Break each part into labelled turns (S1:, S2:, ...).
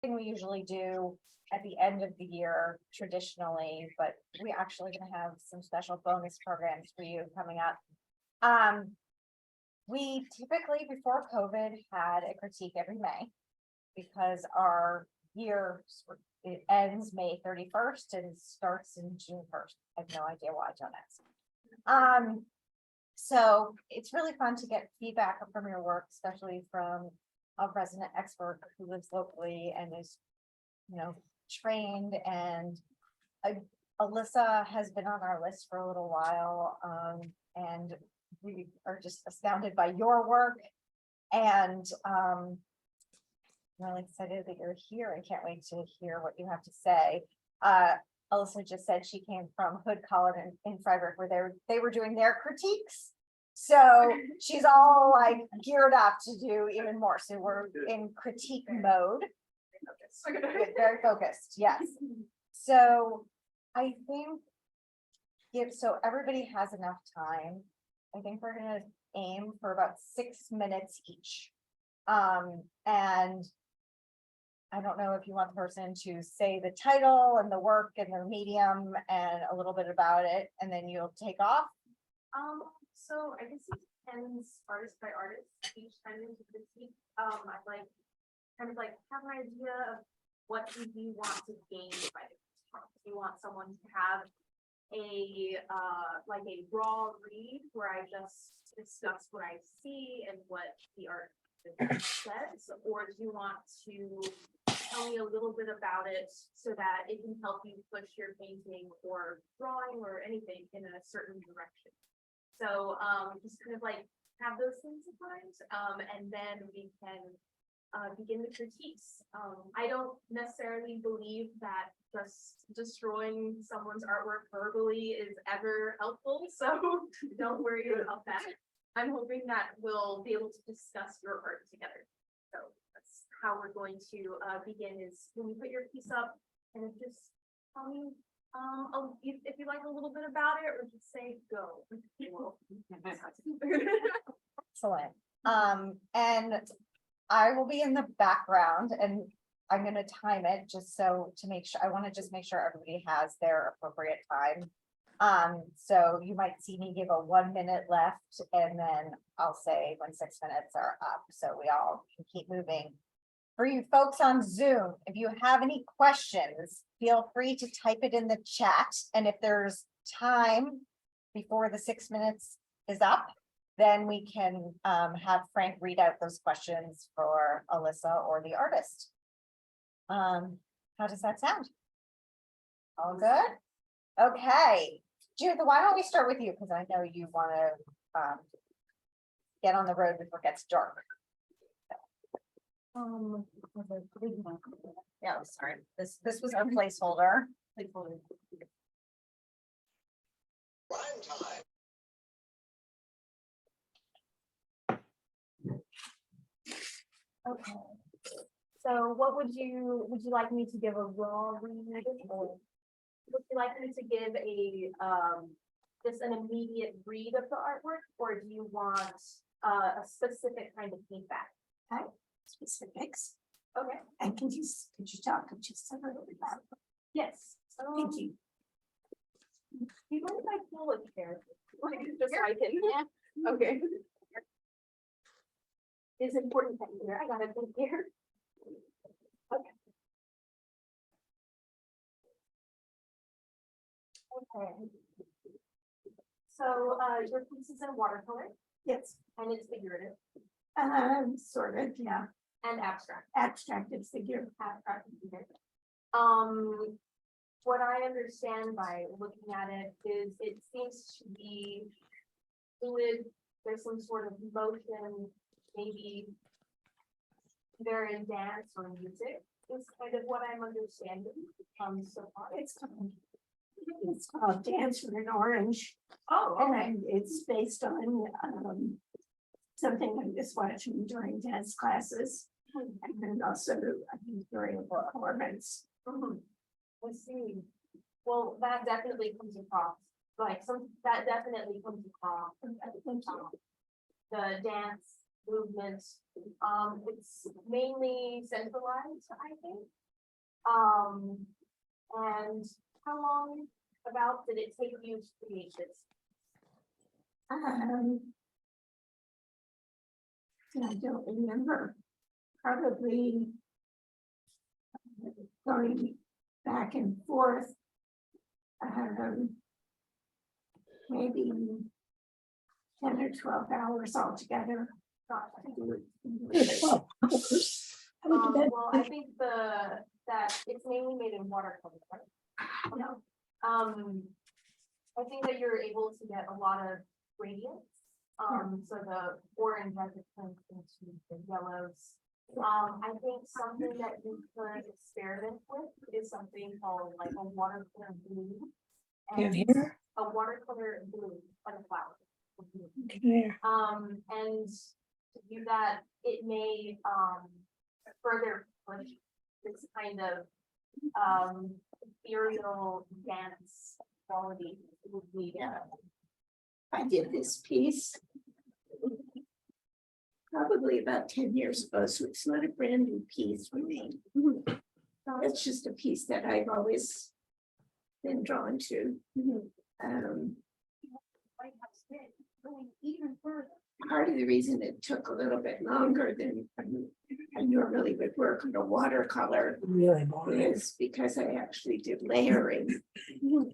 S1: thing we usually do at the end of the year traditionally, but we actually gonna have some special bonus programs for you coming up. We typically before COVID had a critique every May because our year it ends May 31st and starts in June 1st. I have no idea why, don't ask. So it's really fun to get feedback from your work, especially from a resident expert who lives locally and is, trained. And Allyssa has been on our list for a little while, and we are just astounded by your work. And I'm really excited that you're here. I can't wait to hear what you have to say. Allyssa just said she came from Hood College in Fredrick, where they were doing their critiques. So she's all like geared up to do even more. So we're in critique mode. Very focused, yes. So I think so everybody has enough time. I think we're gonna aim for about 6 minutes each. And I don't know if you want the person to say the title and the work and their medium and a little bit about it, and then you'll take off.
S2: So I guess it depends artist by artist each time into the critique. I'd like kind of like have an idea of what do you want to gain by the critique. Do you want someone to have a like a raw read where I just discuss what I see and what the art says, or do you want to tell me a little bit about it so that it can help you push your painting or drawing or anything in a certain direction? So just kind of like have those things in mind, and then we can begin the critiques. I don't necessarily believe that just destroying someone's artwork verbally is ever helpful, so don't worry about that. I'm hoping that we'll be able to discuss your art together. So that's how we're going to begin, is when you put your piece up and just tell me if you like a little bit about it, or just say go.
S1: Excellent. And I will be in the background and I'm gonna time it just so to make sure, I want to just make sure everybody has their appropriate time. So you might see me give a 1 minute left and then I'll say when 6 minutes are up, so we all can keep moving. For you folks on Zoom, if you have any questions, feel free to type it in the chat. And if there's time before the 6 minutes is up, then we can have Frank read out those questions for Allyssa or the artist. How does that sound? All good? Okay. Judith, why don't we start with you? Because I know you want to get on the road before it gets dark. Yeah, sorry. This was our placeholder.
S3: Prime time.
S2: Okay. So what would you like me to give a raw read, or would you like me to give a just an immediate read of the artwork, or do you want a specific kind of feedback?
S4: Okay. Specifics.
S2: Okay.
S4: And could you talk just a little bit about it?
S2: Yes.
S4: Thank you.
S2: Do you mind if I pull a chair? Like, just so I can. Yeah. Okay. It's important that you're here. I got a big here. Okay. Okay. So your piece is in watercolor.
S4: Yes.
S2: And it's figurative.
S4: Sort of, yeah.
S2: And abstract.
S4: Abstracted figure.
S2: Abstract figure. What I understand by looking at it is it seems to be fluid. There's some sort of motion, maybe either in dance or music is kind of what I'm understanding so far.
S4: It's called Dancer in Orange.
S2: Oh, okay.
S4: And it's based on something I was watching during dance classes, and then also I think during a performance.
S2: I see. Well, that definitely comes across. That definitely comes across. The dance, movement. It's mainly centralized, I think. And how long about did it take you to create this?
S4: I don't remember, probably going back and forth. Maybe 10 or 12 hours altogether.
S2: Well, I think that it's mainly made in watercolor, right?
S4: No.
S2: I think that you're able to get a lot of gradients. So the orange as it turns into the yellows. I think something that you could experiment with is something called like a watercolor blue.
S5: Can't
S2: And
S5: hear.
S2: a watercolor blue, like a flower.
S5: Can't hear.
S2: And to do that, it may further push this kind of ethereal dance quality. It would be
S4: I did this piece probably about 10 years ago, so it's not a brand new piece for me. It's just a piece that I've always been drawn to.
S2: even further.
S4: Part of the reason it took a little bit longer than I normally would work on a watercolor
S5: Really boring.
S4: is because I actually did layering,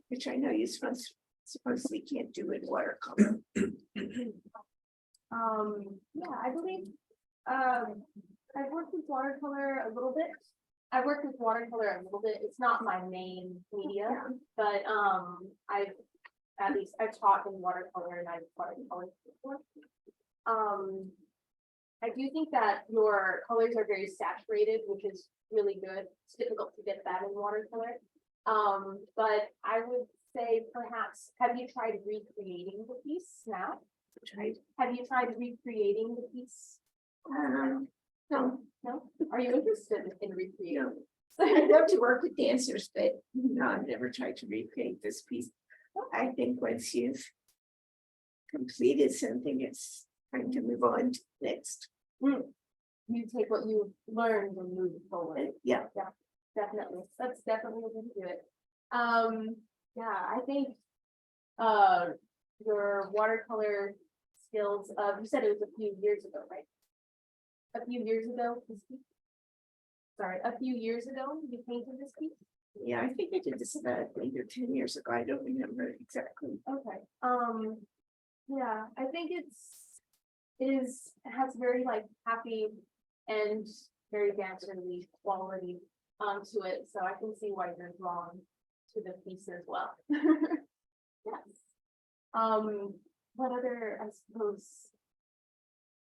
S4: which I know you supposedly can't do in watercolor.
S2: Yeah, I believe, I've worked with watercolor a little bit. I worked with watercolor a little bit. It's not my main media, but, I've taught in watercolor and I've watercolored before. I do think that your colors are very saturated, which is really good. It's difficult to get that in watercolor. But I would say perhaps, have you tried recreating the piece now? Have you tried recreating the piece?
S4: No,
S2: No? Are you interested in recreating?
S4: I'd love to work with dancers, but no, I've never tried to recreate this piece. I think once you've completed something, it's time to move on to the next.
S2: You take what you've learned and move it forward.
S4: Yeah.
S2: Definitely. That's definitely a way to do it. Yeah, I think your watercolor skills, you said it was a few years ago, right? A few years ago, sorry, a few years ago, you painted this piece?
S4: Yeah, I think I did this about 8 or 10 years ago. I don't remember exactly.
S2: Okay. Yeah, I think it has very like happy and very dancerly quality to it, so I can see why you're drawn to the piece as well. Yes. What other, I suppose,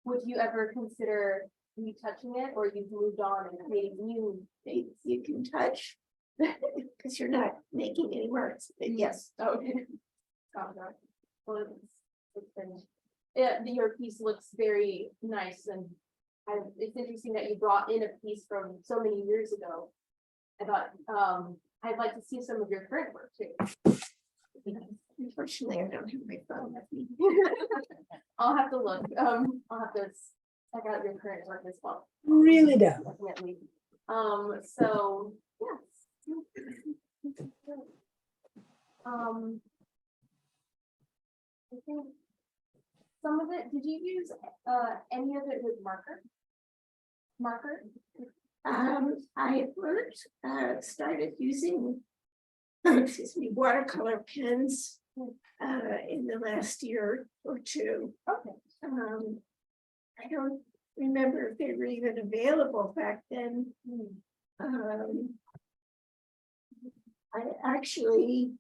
S2: would you ever consider retouching it, or you've moved on and creating new things?
S4: You can touch because you're not making any marks. But yes.
S2: Okay. Well, it's been, yeah, your piece looks very nice, and it's interesting that you brought in a piece from so many years ago. I thought, I'd like to see some of your current work too.
S4: Unfortunately, I don't have my phone with me.
S2: I'll have to look. I'll have to check out your current work as well.
S5: Really don't.
S2: Definitely. So yes. I think some of it, did you use any of it with marker?
S4: I first started using watercolor pens in the last year or two.
S2: Okay.
S4: I don't remember if they were even available back then. I actually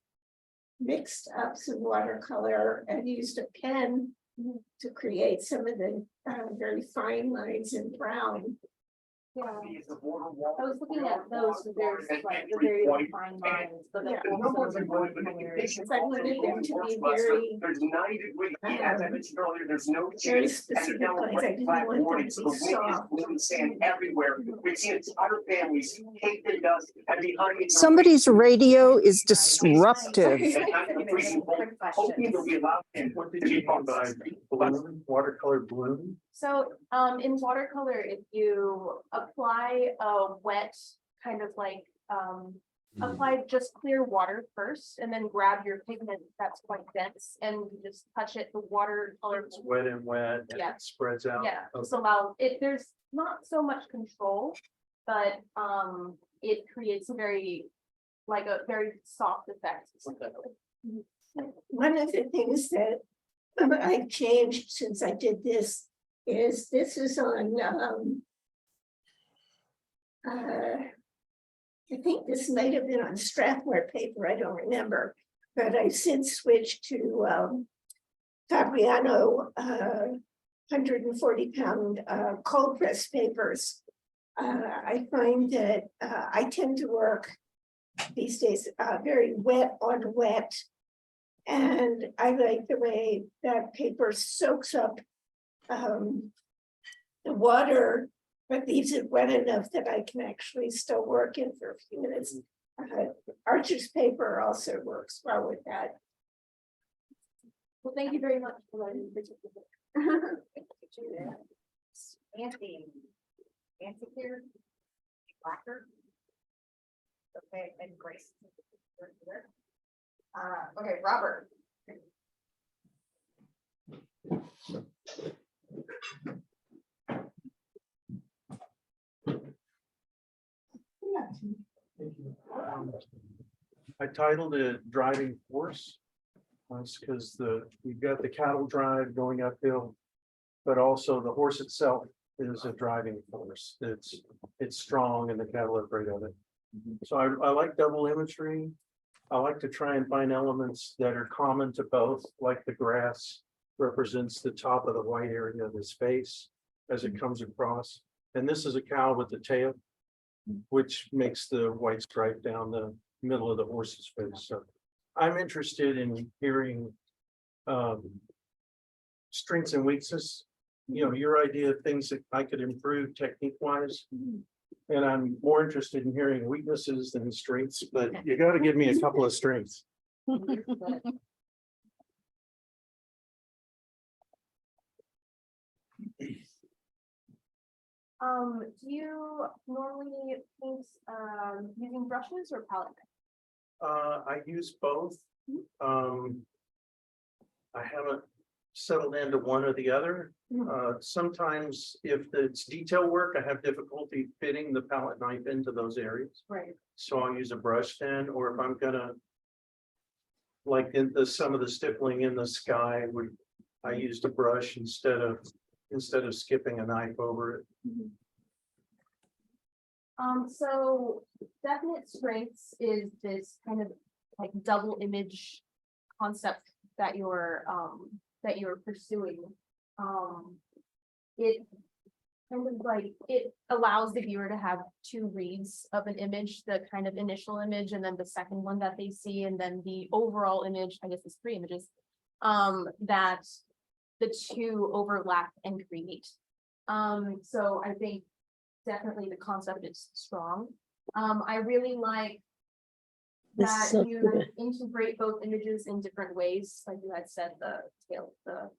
S4: mixed up some watercolor and used a pen to create some of the very fine lines in brown.
S2: Yeah, I was looking at those, but there's like the very fine lines, but then also the watercolors.
S4: Because I wanted them to be very,
S6: There's 90 degrees, as I mentioned earlier, there's no.
S4: very specific lines. I didn't want them to be soft.
S6: Sand everywhere. We've seen entire families take the dust and behind it.
S7: Somebody's radio is disruptive.
S6: Hoping they'll be allowed in. What did you talk about? Balloon, watercolor balloon?
S2: So, in watercolor, if you apply a wet, kind of like, apply just clear water first, and then grab your pigment that's quite dense, and you just touch it, the watercolor.
S6: It's wet and wet and
S2: Yeah.
S6: it spreads out.
S2: Yeah,
S6: Okay.
S2: just allow it, there's not so much control, but, it creates a very, like a very soft effect.
S4: One of the things that I changed since I did this is on, I think this might have been on Strathmore paper, I don't remember, but I've since switched to Fabriano 140-pound cold press papers. I find that I tend to work these days very wet on wet. And I like the way that paper soaks up the water, but leaves it wet enough that I can actually still work in for a few minutes. Archer's paper also works well with that.
S2: Well, thank you very much for letting me.
S1: Nancy. Nancy here. Blacker. Okay, and Grace. Okay, Robert.
S6: I titled it Driving Force. That's because you've got the cattle drive going uphill, but also the horse itself is a driving force. It's strong and the cattle are afraid of it. So I like double imagery. I like to try and find elements that are common to both, like the grass represents the top of the white area of his face as it comes across. And this is a cow with the tail, which makes the white stripe down the middle of the horse's face. So I'm interested in hearing strengths and weaknesses, your idea of things that I could improve technique wise. And I'm more interested in hearing weaknesses than strengths, but you got to give me a couple of strengths.
S2: Do you normally paint using brushes or palette knife?
S6: I use both. I haven't settled into one or the other. Sometimes if it's detail work, I have difficulty fitting the palette knife into those areas.
S2: Right.
S6: So I'll use a brush then, or if I'm gonna, like in some of the stippling in the sky, I used a brush instead of skipping a knife over it.
S2: So definite strengths is this kind of like double image concept that you're pursuing. It kind of like, it allows the viewer to have two reads of an image, the kind of initial image and then the second one that they see, and then the overall image, I guess it's 3 images, that the two overlap and create. So I think definitely the concept is strong. I really like
S5: This is
S2: that
S5: so
S2: you
S5: good.
S2: integrate both images in different ways, like you had said, the tail, the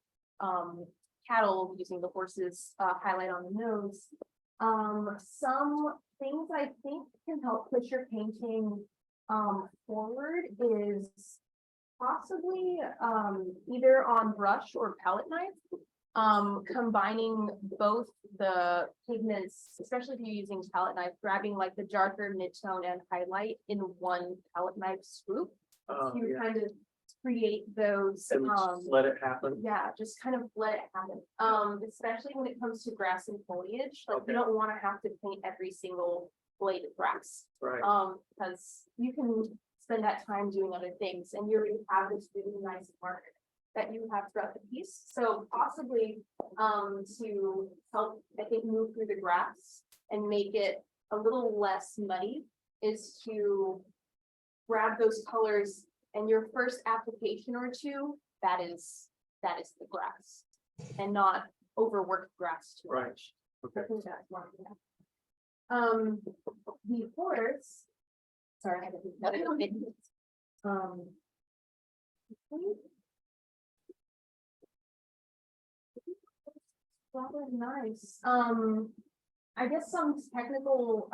S2: cattle using the horses highlight on the nose. Some things I think can help push your painting forward is possibly either on brush or palette knife, combining both the pigments, especially if you're using palette knife, grabbing like the darker mid-tone and highlight in one palette knife swoop to
S6: Yeah.
S2: kind of create those
S6: And just let it happen.
S2: yeah, just kind of let it happen. Especially when it comes to grass and foliage, like
S6: Okay.
S2: you don't want to have to paint every single blade of grass.
S6: Right.
S2: Because you can spend that time doing other things and you already have this really nice mark that you have throughout the piece. So possibly to help, I think, move through the grass, and make it a little less muddy is to grab those colors and your first application or two, that is the grass and not overworked grass too
S6: Right.
S2: much.
S6: Okay.
S2: I think that's one thing. The horse. Sorry, I had to do that. That was nice. I guess some technical,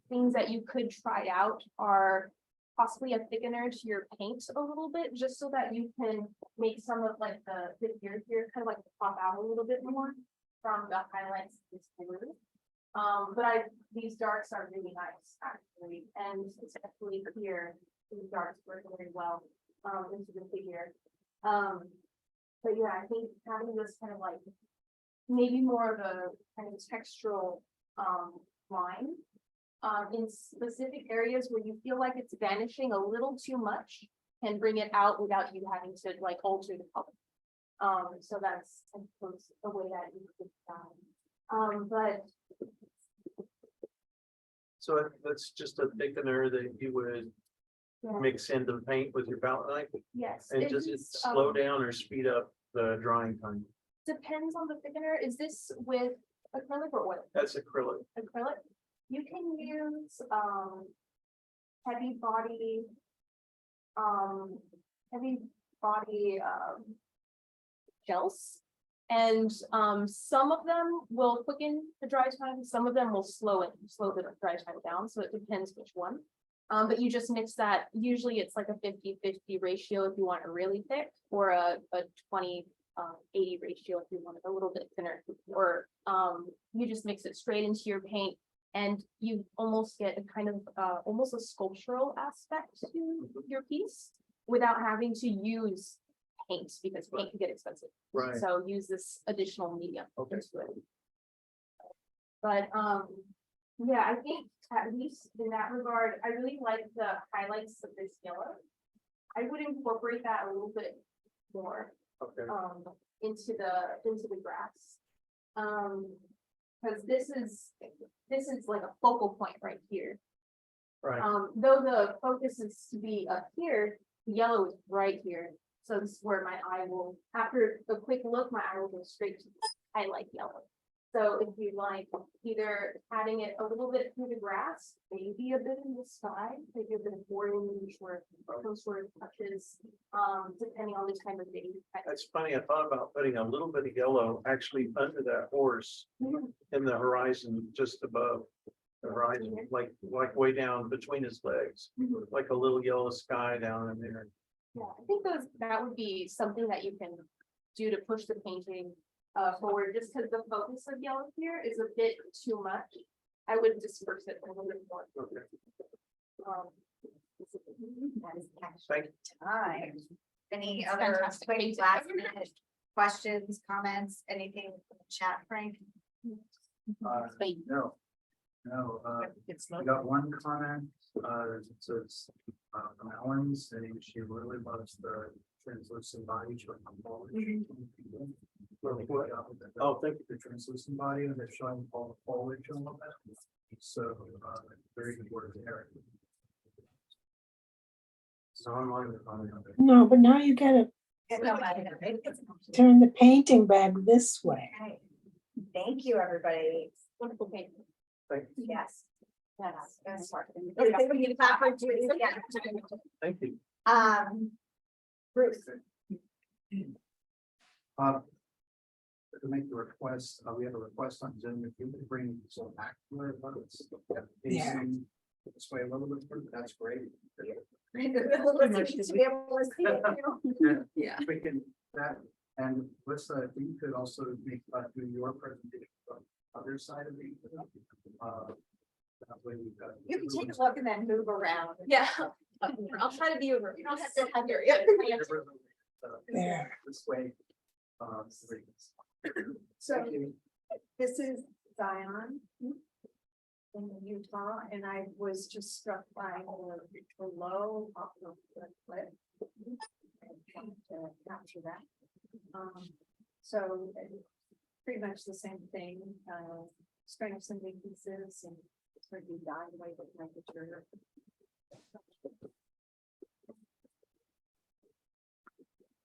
S2: things that you could try out are possibly a thickener to your paint a little bit, just so that you can make some of like the gear here kind of like pop out a little bit more from the highlights of this blue. But these darks are really nice actually, and especially here, these darks work very well, into the figure. But yeah, I think having this kind of like, maybe more of a kind of textural, line. In specific areas where you feel like it's vanishing a little too much, can bring it out without you having to like alter the color. So that's, I suppose, a way that you could, but
S6: So that's just a thickener that you would
S2: yeah,
S6: mix into the paint with your palette knife,
S2: yes.
S6: and
S2: it
S6: does it
S2: is,
S6: slow down or speed up the drying time?
S2: Depends on the thickener. Is this with acrylic or oil?
S6: That's acrylic.
S2: Acrylic. You can use heavy body gels. And some of them will quicken the dry time, some of them will slow the dry time down, so it depends which one. But you just mix that, usually it's like a 50-50 ratio if you want it really thick, or a 20-80 ratio if you want it a little bit thinner, or you just mix it straight into your paint, and you almost get a kind of almost a sculptural aspect to your piece without having to use paint, because paint can get expensive.
S6: Right.
S2: So use this additional medium
S6: Okay.
S2: into it. But yeah, I think at least in that regard, I really like the highlights of this yellow. I would incorporate that a little bit more
S6: Okay.
S2: into the grass. Because this is like a focal point right here.
S6: Right.
S2: Though the focus is to be up here, the yellow is right here. So this is where my eye will, after a quick look, my eye will go straight to the highlight yellow. So if you like either adding it a little bit through the grass, maybe a bit in the sky, maybe a bit of orange or those sort of touches, depending on the time of day.
S6: That's funny. I thought about putting a little bit of yellow actually under that horse in the horizon, just above the horizon, like way down between his legs, like a little yellow sky down in there.
S2: Yeah, I think that would be something that you can do to push the painting forward, just because the focus of yellow here is a bit too much. I would disperse it a little bit more.
S6: Okay.
S1: That is
S6: Thank
S1: actually time. Any
S2: It's
S1: other
S2: fantastic.
S1: quick
S2: Thank you.
S1: last minute questions, comments, anything from the chat, Frank?
S8: No,
S1: It's
S8: I got one comment, it says, from Ellen saying she really loves the translucent body. Really good job with that.
S6: Oh, thank you.
S8: The translucent body, and they're showing all the foliage on that. So, very good work there.
S6: It's online.
S5: No, but now you gotta turn the painting back this way.
S1: Okay. Thank you, everybody.
S2: Wonderful painting.
S6: Thank you.
S1: Yes. That's smart.
S6: Thank you.
S1: Bruce.
S8: To make the request, we have a request on Zoom, if you could bring some accurate ones.
S5: Yeah.
S8: This way a little bit, that's great.
S1: To be able to see it,
S8: Yeah. We can, that, and Alyssa, if you could also make, do your presentation on the other side of the. That way we've got.
S1: You can take a look and then move around.
S2: Yeah, I'll try to be over. You don't have to have your.
S5: There.
S8: This way.
S4: So this is Zion in Utah, and I was just struck by the low off of the cliff. And trying to capture that. So pretty much the same thing,
S2: string of some big pieces and sort of be dyed away with temperature.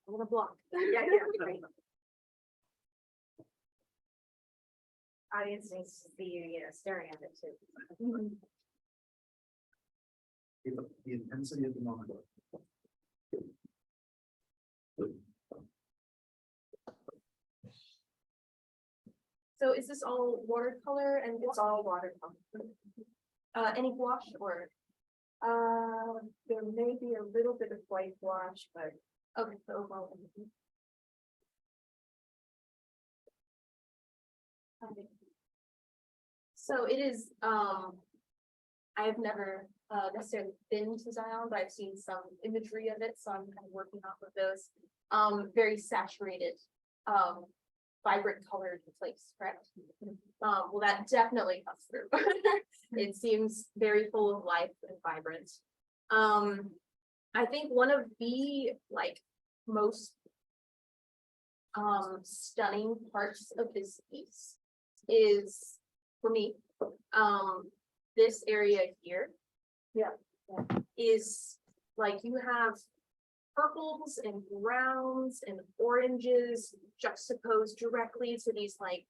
S2: A little block. Yeah, right.
S1: Audience needs to see you, staring at it too.
S8: The intensity of the moment.
S2: So is this all watercolor and it's all watercolor? Any gouache or? There may be a little bit of white gouache, but. Okay, so overall. Okay. So it is, I've never necessarily been to Zion, but I've seen some imagery of it, so I'm kind of working off of those. Very saturated, vibrant colored place, correct? Well, that definitely comes through. It seems very full of life and vibrant. I think one of the like most stunning parts of this piece is, for me, this area here. Yeah. Is like you have purples and browns and oranges juxtaposed directly to these like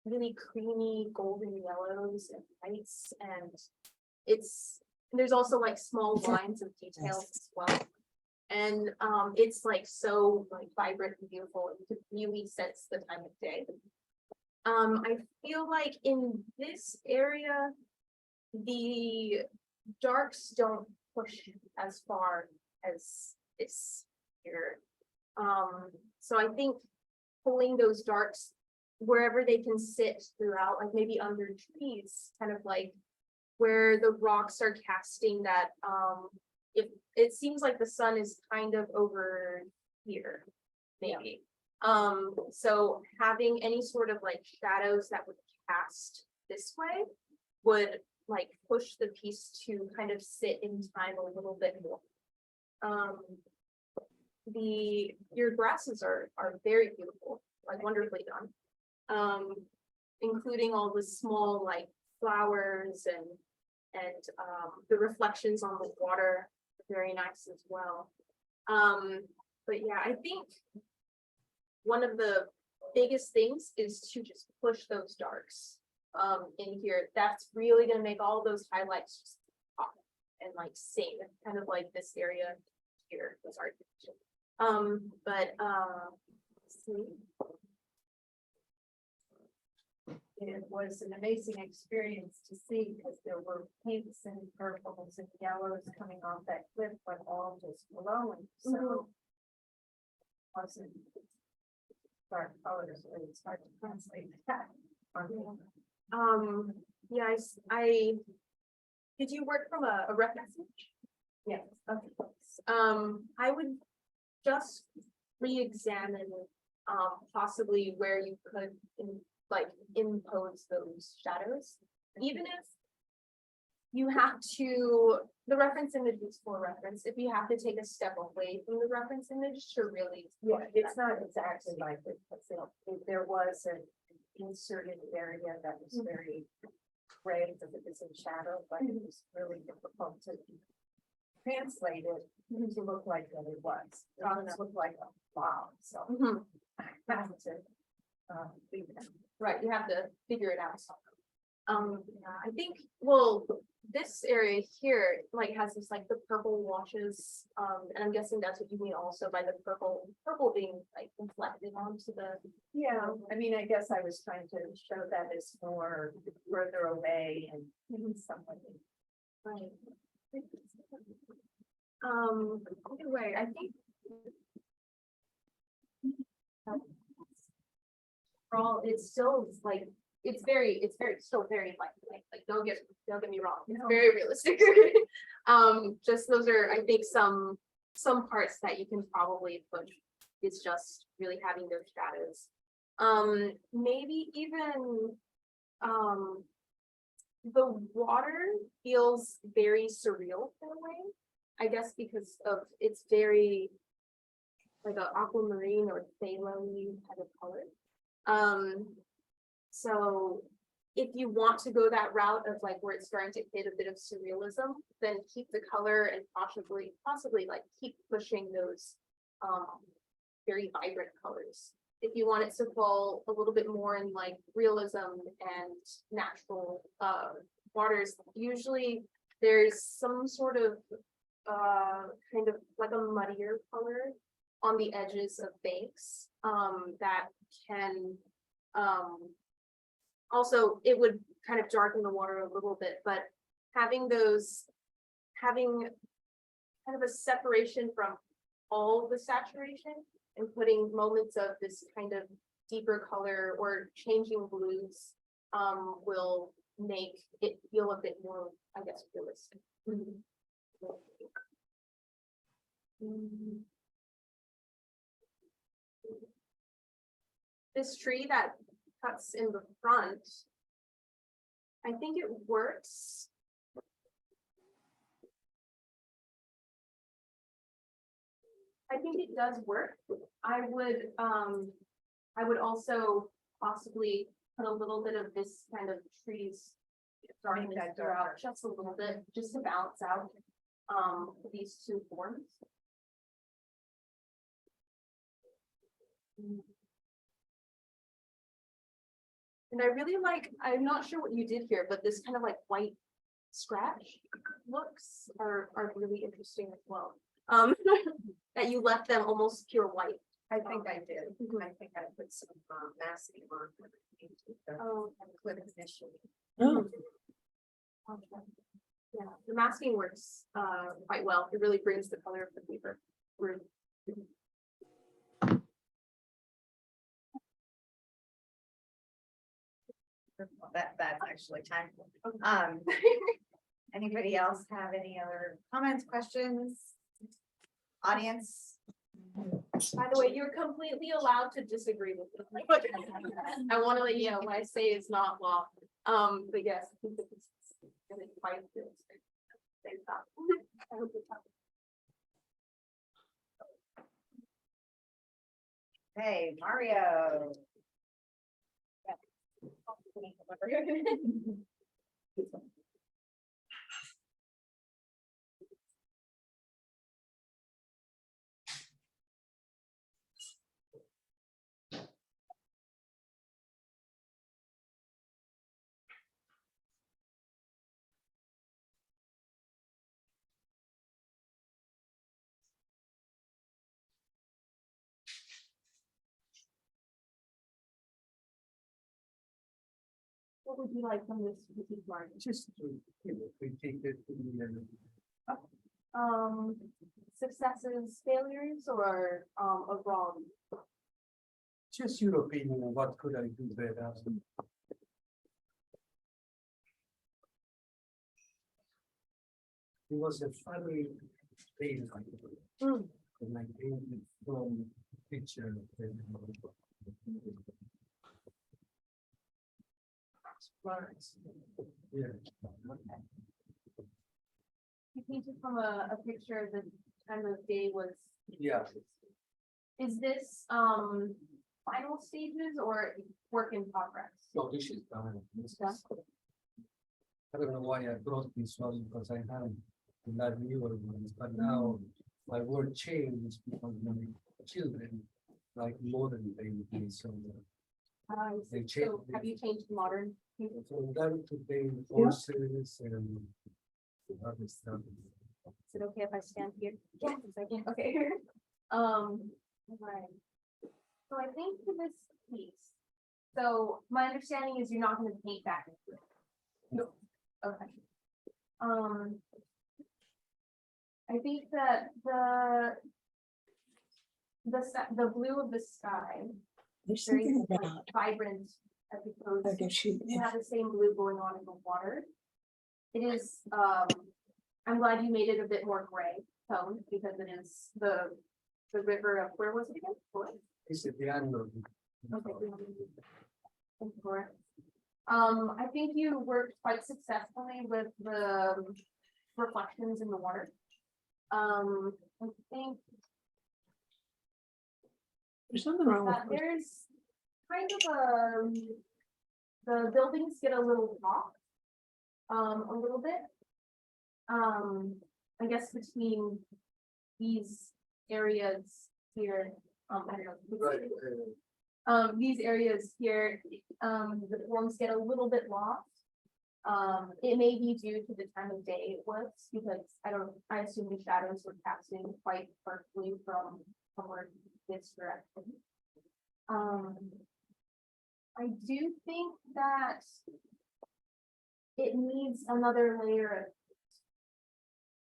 S2: really creamy golden yellows and whites, and there's also like small lines of details as well, and it's like so like vibrant and beautiful. You could really sense the time of day. I feel like in this area the darks don't push as far as this here. So I think pulling those darks wherever they can sit throughout, like maybe under trees, kind of like where the rocks are casting that, if it seems like the sun is kind of over here, maybe. So having any sort of like shadows that would cast this way would like push the piece to kind of sit in time a little bit more. Your grasses are very beautiful, like wonderfully done. Including all the small like flowers and the reflections on the water, very nice as well. But yeah, I think one of the biggest things is to just push those darks in here. That's really gonna make all those highlights just pop and like sing, kind of like this area here was art. But let's see.
S1: It was an amazing experience to see because there were pinks and purples and yellows coming off that cliff, but all just glowing. So wasn't dark colors, so it's hard to translate that.
S2: Yeah, I did you work from a reference image?
S1: Yes.
S2: Okay. I would just re-examine possibly where you could impose those shadows, even if you have to, the reference image is for reference, if you have to take a step away from the reference image to really.
S1: Yeah, it's not exactly like it, but there was an inserted area that was very gray because it was in shadow, but it was really difficult to translate it to look like what it was. It almost looked like a wow, so I had to leave it.
S2: Right, you have to figure it out. Yeah, I think, well, this area here like has this like the purple washes, and I'm guessing that's what you mean also by the purple being like reflected onto the.
S1: Yeah, I mean, I guess I was trying to show that it's more further away and somewhat.
S2: Right. Either way, I think. Overall, it's still like it's still very like don't get me wrong, it's very realistic. Just those are I think some parts that you can probably push. It's just really having those shadows. Maybe even the water feels very surreal in a way, I guess because of it's very like an aquamarine or phthalo type of color. So if you want to go that route of like where it's starting to hit a bit of surrealism, then keep the color and possibly like keep pushing those very vibrant colors. If you want it to fall a little bit more in like realism and natural waters, usually there's some sort of kind of like a muddier color on the edges of banks that can also, it would kind of darken the water a little bit, but having kind of a separation from all the saturation and putting moments of this kind of deeper color or changing blues will make it feel a bit more, I guess, realistic. This tree that cuts in the front, I think it works. I think it does work. I would also possibly put a little bit of this kind of trees darkness throughout just a little bit, just to balance out these two forms. And I really like, I'm not sure what you did here, but this kind of like white scratch looks are really interesting as well. That you left them almost pure white.
S9: I think I did. I think I put some masking on.
S2: Oh,
S9: Clip initially.
S5: Oh,
S2: yeah, the masking works quite well. It really brings the color of the paper through.
S9: That's actually time. Anybody else have any other comments, questions? Audience?
S2: By the way, you're completely allowed to disagree with me. I want to let you know what I say is not law. But yes, I think that this is really quite good.
S9: Hey, Mario.
S2: What would you like from this mark?
S8: Just to, critique it in the end.
S2: Successes, failures, or a wrong?
S8: Just your opinion on what could I do better. It was a funny thing. And I painted from picture. Yeah.
S2: You painted from a picture the time of day was.
S8: Yeah.
S2: Is this final stages or work in progress?
S8: So this is done.
S2: Done.
S8: I don't know why I brought this one because I have that newer ones, but now my word changed because my children like modern painting, so they change.
S2: So have you changed to modern?
S8: From them to paint horses and other stuff.
S2: Is it okay if I stand here? Yes, I can. Okay. Right. So I think for this piece, so my understanding is you're not going to paint back into it.
S8: No.
S2: Okay. I think that the blue of the sky,
S5: there's
S2: very
S5: something
S2: like,
S5: about,
S2: vibrant as opposed
S5: I guess she,
S2: you have the same blue going on in the water. It is, I'm glad you made it a bit more gray tone because it is the river of, where was it again? Florida?
S8: It's at the end of
S2: Okay. Florida. I think you worked quite successfully with the reflections in the water. I think
S5: there's something wrong
S2: that
S5: with,
S2: there's kind of the buildings get a little off. A little bit. I guess between these areas here, I don't know. These areas here, the forms get a little bit lost. It may be due to the time of day it was, because I assume the shadows were casting quite partially from toward this direction. I do think that it needs another layer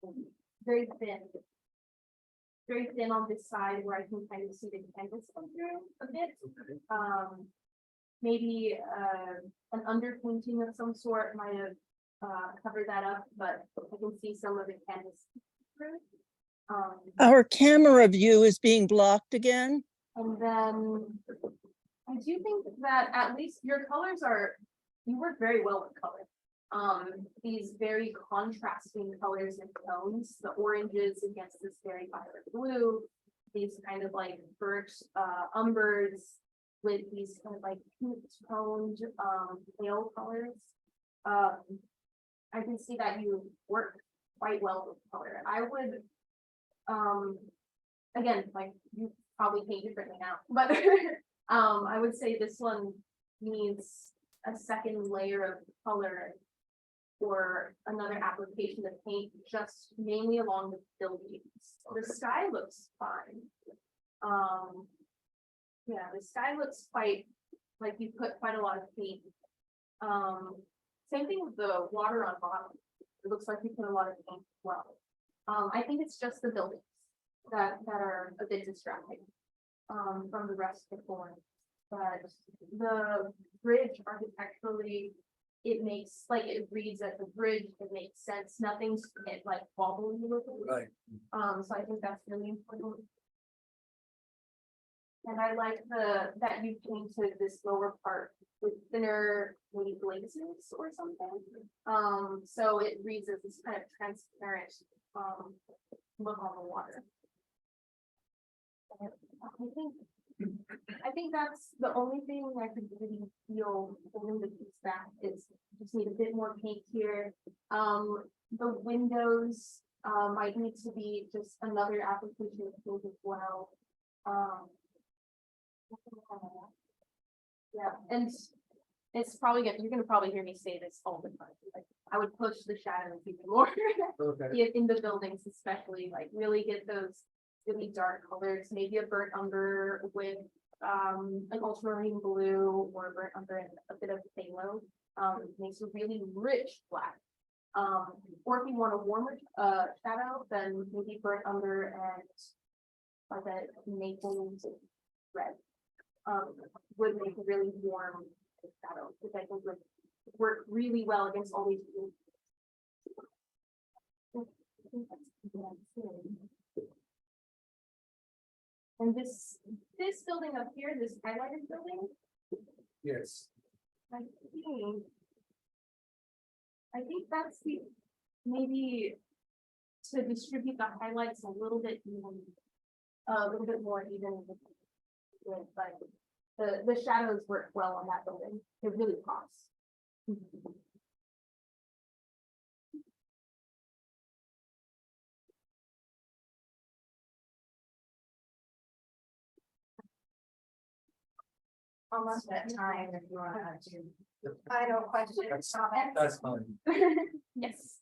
S2: of very thin on this side where I can kind of see the canvas come through a bit. Maybe an underpainting of some sort might have covered that up, but I can see some of the canvas through.
S7: Our camera view is being blocked again.
S2: And then I do think that at least your colors you work very well with color. These very contrasting colors and tones, the oranges against this very violet blue, these kind of like birch umbers with these kind of like pink toned pale colors. I can see that you work quite well with color. I would again, like you probably paint differently now, but I would say this one needs a second layer of color or another application of paint, just mainly along the buildings. The sky looks fine. Yeah, the sky looks quite like you put quite a lot of paint. Same thing with the water on bottom. It looks like you put a lot of paint as well. I think it's just the buildings that are a bit distracting from the rest of the form. But the bridge architecturally, it makes like it reads at the bridge, it makes sense. Nothing's like wobbly looking.
S8: Right.
S2: So I think that's really important. And I like that you painted this lower part with thinner maybe glazes or something. So it reads as this kind of transparent look on the water. I think that's the only thing I could really feel holding the piece back is just need a bit more paint here. The windows might need to be just another application of paint as well. Yeah, and it's probably you're gonna probably hear me say this all the time. Like, I would push the shadows even more
S8: Okay.
S2: in the buildings, especially like really get those really dark colors, maybe a burnt umber with an ultramarine blue or a burnt umber and a bit of phthalo. Makes a really rich black. Or if you want a warmer shadow, then maybe burnt umber and like a maple red. Would make a really warm shadow, which I think would work really well against all these. And this building up here, this highlighted building,
S8: Yes.
S2: I think that's maybe to distribute the highlights a little bit even, a little bit more even. But the shadows work well on that building. It really pops.
S9: Almost that time if you want to do final question, comment.
S8: That's fine.
S2: Yes.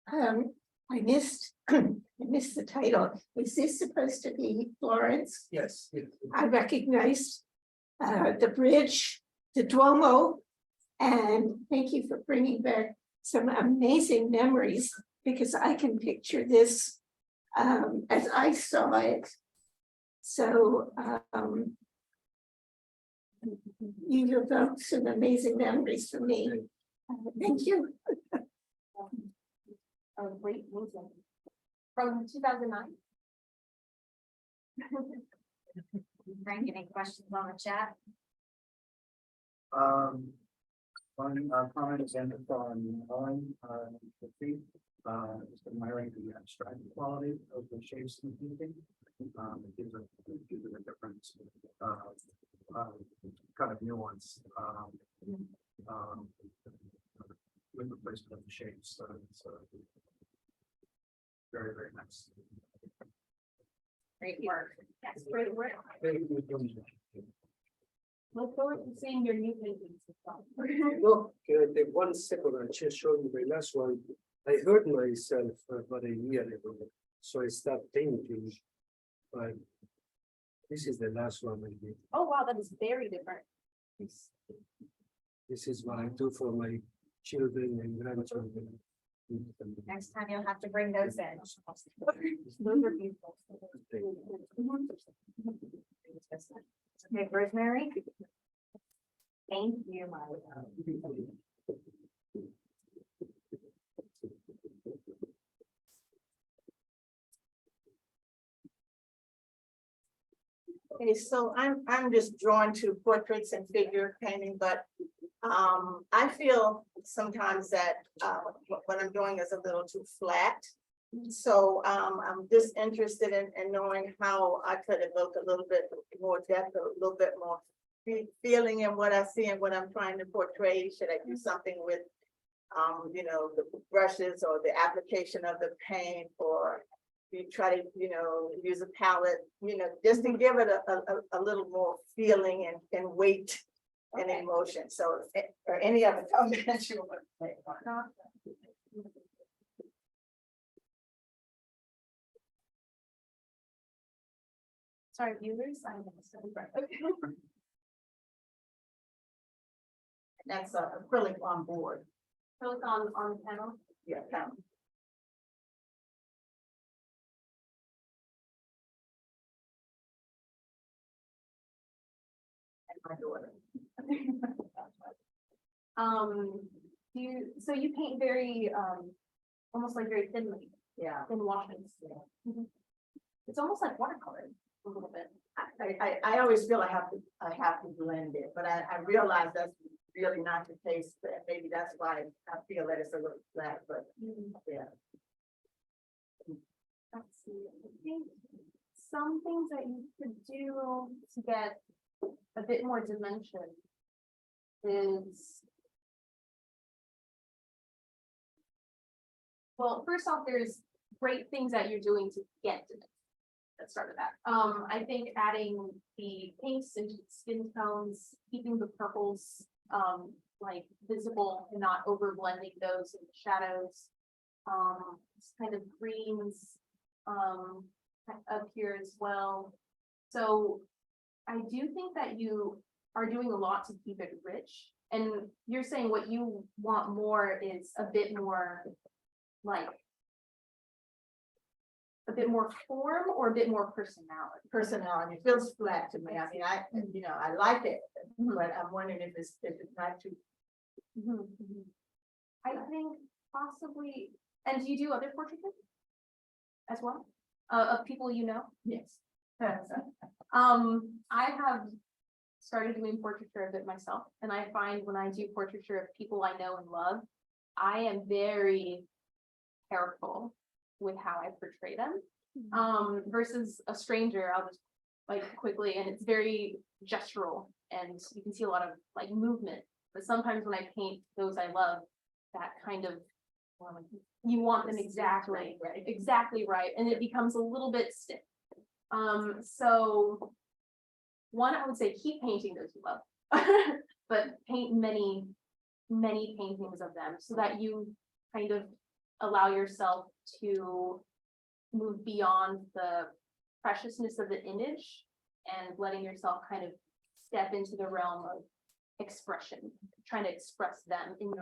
S4: I missed the title. Is this supposed to be Florence?
S8: Yes.
S4: I recognize the bridge, the Duomo, and thank you for bringing back some amazing memories because I can picture this as I saw it. So you evoked some amazing memories for me. Thank you.
S2: A great movement from 2009.
S9: Frank, any questions on the chat?
S6: One comment again from Ellen, the fee, just admiring the abstract quality of the shapes and painting. It gives a different kind of nuance.
S8: With replacement of the shapes, so it's very, very nice.
S2: Great work. Yes, great work.
S8: Very good job.
S2: Look forward to seeing your new paintings. as well.
S8: Look, the 1 second I just showed you the last one. I hurt myself about a year ago, so I stopped painting. But this is the last one I did.
S2: Oh, wow, that is very different.
S8: This is what I do for my children and grandchildren.
S9: Next time you'll have to bring those in.
S2: Those are beautiful.
S9: Okay, Rosemary? Thank you, my love.
S4: Okay, so I'm just drawn to portraits and figure painting, but I feel sometimes that what I'm doing is a little too flat. So I'm just interested in knowing how I could evoke a little bit more depth, a little bit more feeling in what I see and what I'm trying to portray. Should I do something with you know, the brushes or the application of the paint, or you try to, you know, use a palette, you know, just to give it a little more feeling and weight and emotion. So, or any other comment you want to say.
S2: Sorry, viewers, I'm okay.
S4: That's acrylic on board.
S2: Click on the panel.
S4: Yeah. And my daughter.
S2: So you paint very, almost like very thinly,
S4: Yeah.
S2: thin washes. Mhm. It's almost like watercolor a little bit.
S4: I always feel I have to blend it, but I realize that's really not the case, but maybe that's why I feel that it's a little flat, but yeah.
S2: Let's see, I think some things that you could do to get a bit more dimension is. Well, first off, there's great things that you're doing to get dimension. Let's start with that. I think adding the pinks into skin tones, keeping the purples like visible and not over blending those in the shadows. Kind of greens up here as well. So I do think that you are doing a lot to keep it rich. And you're saying what you want more is a bit more like a bit more form or a bit more personality.
S4: Personality, it feels flat to me. I mean, you know, I like it, but I'm wondering if it's not too.
S2: I think possibly, and do you do other portraits as well? Of people you know?
S4: Yes.
S2: I have started doing portraiture a bit myself, and I find when I do portraiture of people I know and love, I am very careful with how I portray them. Versus a stranger, I'll just like quickly, and it's very gestural, and you can see a lot of like movement. But sometimes when I paint those I love, that kind of you want them exactly right, and it becomes a little bit stiff. So one, I would say keep painting those you love, but paint many paintings of them so that you kind of allow yourself to move beyond the preciousness of the image and letting yourself kind of step into the realm of expression, trying to express them in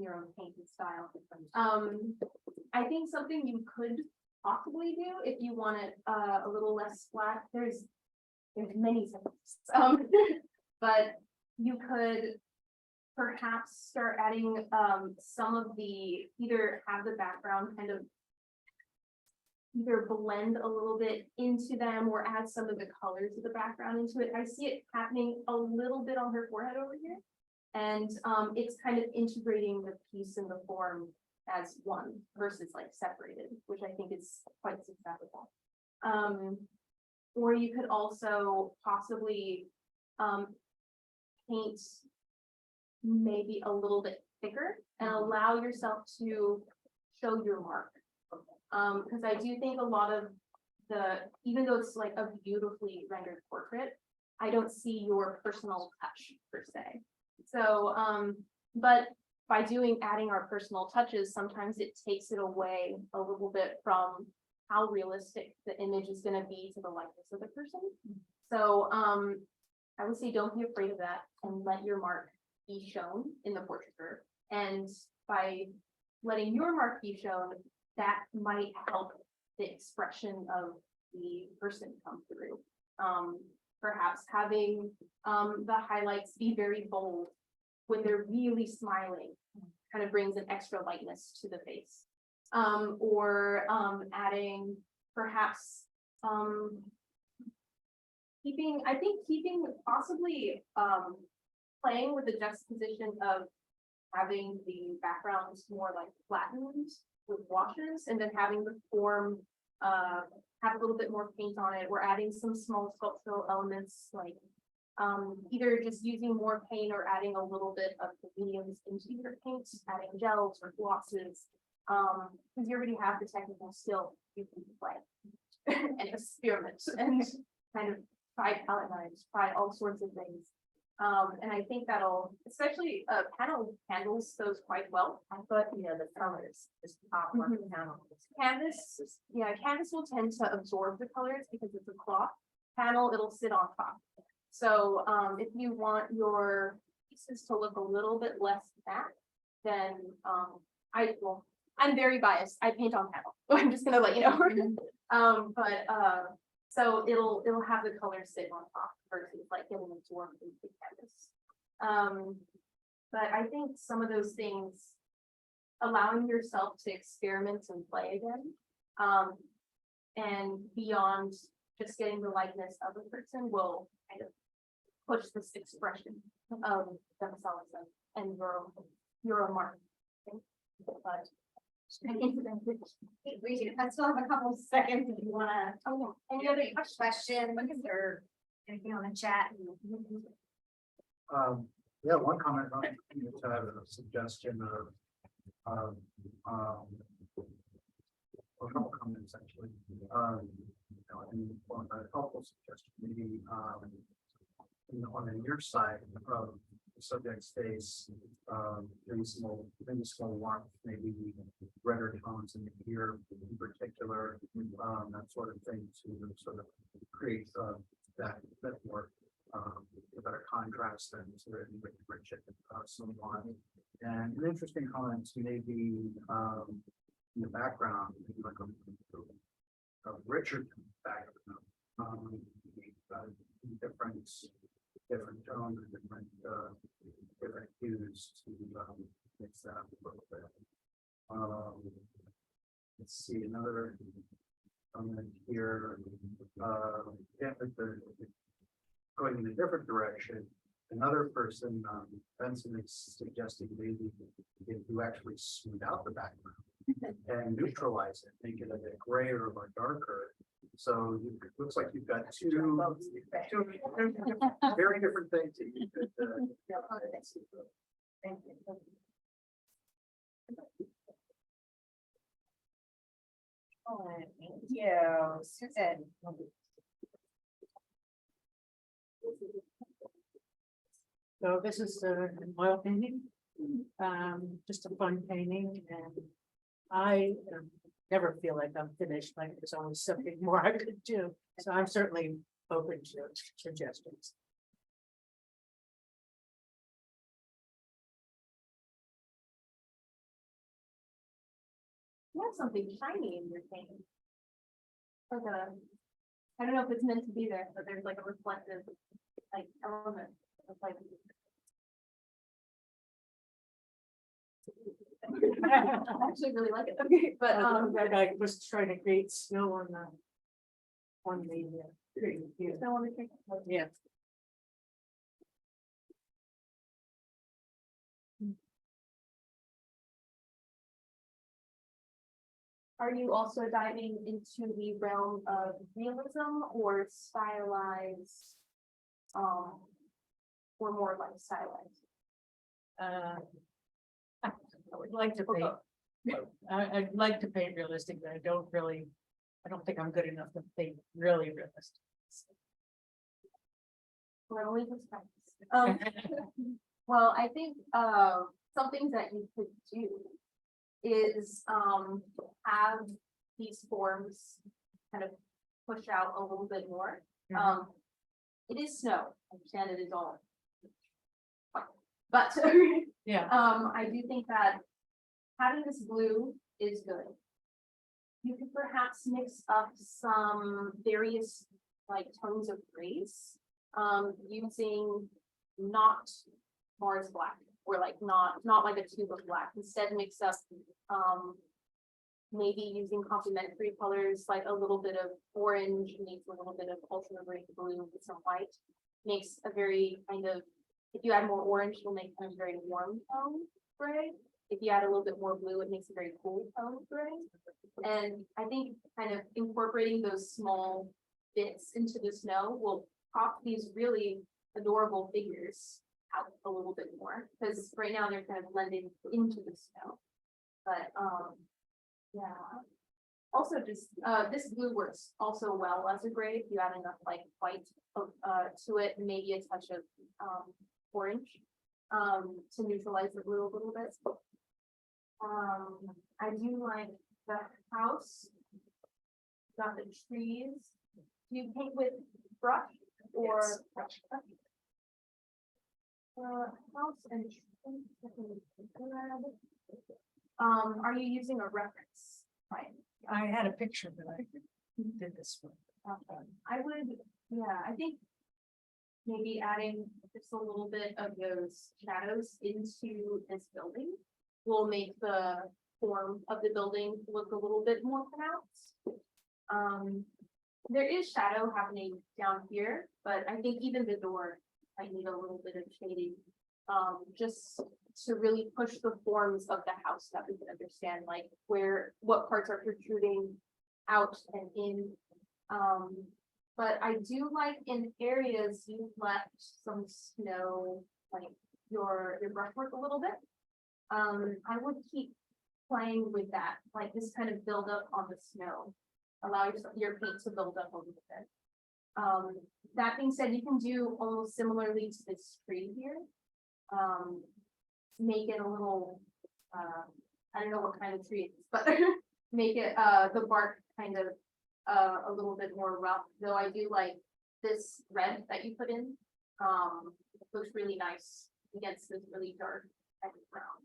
S2: your own painting style. I think something you could possibly do if you want it a little less flat, there's many things, but you could perhaps start adding some of the, either have the background kind of either blend a little bit into them or add some of the colors of the background into it. I see it happening a little bit on her forehead over here. And it's kind of integrating the piece and the form as one versus like separated, which I think is quite successful. Or you could also possibly paint maybe a little bit thicker and allow yourself to show your mark. Because I do think a lot of even though it's like a beautifully rendered portrait, I don't see your personal touch per se. So, but by adding our personal touches, sometimes it takes it away a little bit from how realistic the image is going to be to the likeness of the person. So, I would say don't be afraid of that and let your mark be shown in the portraiture. And by letting your mark be shown, that might help the expression of the person come through. Perhaps having the highlights be very bold when they're really smiling kind of brings an extra lightness to the face. Or adding perhaps keeping possibly playing with the juxtaposition of having the backgrounds more like flattened with washes and then having the form have a little bit more paint on it. We're adding some small sculptural elements like either just using more paint or adding a little bit of the mediums into your paint, adding gels or glosses. Because you already have the technical skill, you can play and experiment and kind of try palette knives, try all sorts of things. And I think that'll, especially panel handles those quite well. I thought, the colors, just top on the panel. Canvas will tend to absorb the colors because it's a cloth. Panel, it'll sit on top. So if you want your pieces to look a little bit less matte, then I'm very biased. I paint on panel. I'm just gonna let you know. So it'll have the colors sit on top versus like getting absorbed into the canvas. But I think some of those things, allowing yourself to experiment and play again, and beyond just getting the likeness of a person will kind of push this expression of themselves and your own mark. But
S9: I still have a couple of seconds if you wanna, any other questions or anything on the chat?
S10: Yeah, one comment on to have a suggestion of a couple comments actually. And one a helpful suggestion maybe on the near side of the subject's face, maybe small warmth, maybe redder tones in the ear in particular, that sort of thing to sort of create that more a better contrast and sort of rich it somewhat. And an interesting comment maybe in the background, maybe like a richer background, different tones, different hues to mix that up a little bit. Let's see another comment here. Going in a different direction. Another person, Benson is suggesting maybe if you actually smooth out the background and neutralize it, make it a bit grayer or darker. So it looks like you've got two very different things that you could.
S9: Thank you. Thank you, Susan.
S5: So this is an oil painting, just a fun painting, and I never feel like I'm finished, like there's always something more I could do. So I'm certainly open to suggestions.
S2: You have something shiny in your painting. Like I don't know if it's meant to be there, but there's like a reflective like element. It's like I actually really like it. Okay, but
S5: I was trying to create snow on the
S2: snow on the cake.
S5: yeah.
S2: Are you also diving into the realm of realism or stylized, or more like stylized?
S5: I would like to paint. I'd like to paint realistic, but I don't think I'm good enough to paint really realistic.
S2: Well, we just practice. Well, I think, some things that you could do is, have these forms kind of push out a little bit more. It is snow, I understand it is all. But,
S5: Yeah,
S2: I do think that having this blue is good. You could perhaps mix up some various like tones of grays, using not Mars black or like not like a tube of black. Instead, mix up maybe using complementary colors like a little bit of orange, maybe a little bit of ultraviolet blue with some white. Makes a very kind of, if you add more orange, it'll make kind of very warm tone gray. If you add a little bit more blue, it makes a very cool tone gray. And I think kind of incorporating those small bits into the snow will pop these really adorable figures out a little bit more, because right now they're kind of blending into the snow. But yeah. Also just this blue works also well as a gray if you add enough like white to it, and maybe a touch of orange to neutralize the blue a little bit. I do like the house. Got the trees. Do you paint with brush or
S5: Yes.
S2: brush? House and trees. Are you using a reference? Right.
S5: I had a picture that I did this one.
S2: I would, yeah, I think maybe adding just a little bit of those shadows into this building will make the form of the building look a little bit more pronounced. There is shadow happening down here, but I think even the door might need a little bit of shading. Just to really push the forms of the house that we can understand, like what parts are protruding out and in. But I do like in areas you left some snow, like your brushwork a little bit. I would keep playing with that, like this kind of build up on the snow. Allow your paint to build up a little bit. That being said, you can do almost similarly to this tree here. Make it a little, I don't know what kind of tree it is, but make it, the bark kind of, a little bit more rough, though I do like this red that you put in. It looks really nice against this really dark type of brown.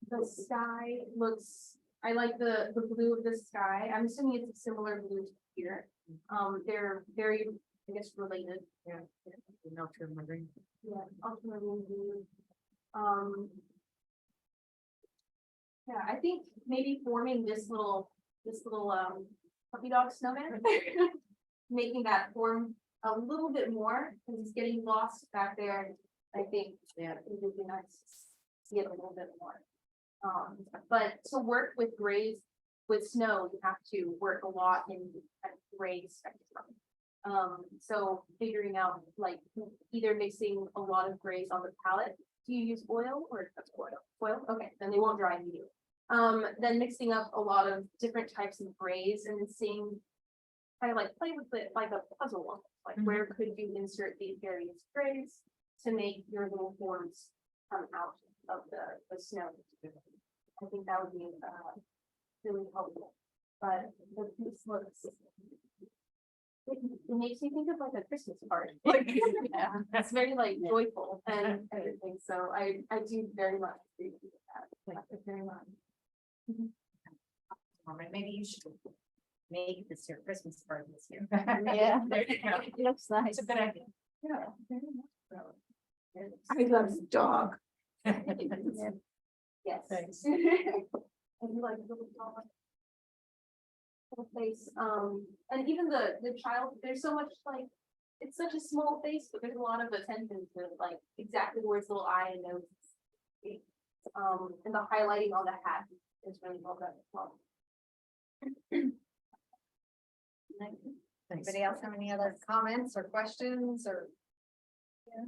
S2: The sky looks, I like the blue of the sky. I'm assuming it's a similar blue to here. They're very, I guess, related.
S5: Yeah. Ultramarine.
S2: Yeah, ultramarine blue. Yeah, I think maybe forming this little puppy dog snowman, making that form a little bit more because it's getting lost back there. I think
S5: Yeah.
S2: it would be nice to see it a little bit more. But to work with grays with snow, you have to work a lot in kind of gray spectrum. So figuring out like either mixing a lot of grays on the palette. Do you use oil or that's oil? Oil? Okay, then they won't dry immediately. Then mixing up a lot of different types of grays and then seeing kind of like play with it like a puzzle one. Like where could you insert these various grays to make your little forms come out of the snow? I think that would be really helpful. But the piece looks, it makes me think of like a Christmas card. Like, yeah, it's very like joyful and everything. So I do very much agree with that. Like, very much.
S9: All right, maybe you should make this your Christmas card this year.
S1: Yeah.
S9: There you go.
S1: It looks nice.
S9: It's a good idea.
S2: Yeah, very much so.
S4: I love the dog.
S2: Yes.
S5: Thanks.
S2: And you like little dog. Little face, and even the child, there's so much like, it's such a small face, but there's a lot of attention to like exactly where his little eye and nose is. And the highlighting on the hat is really well done as well.
S5: Thanks.
S9: Anybody else have any other comments or questions or? Yeah.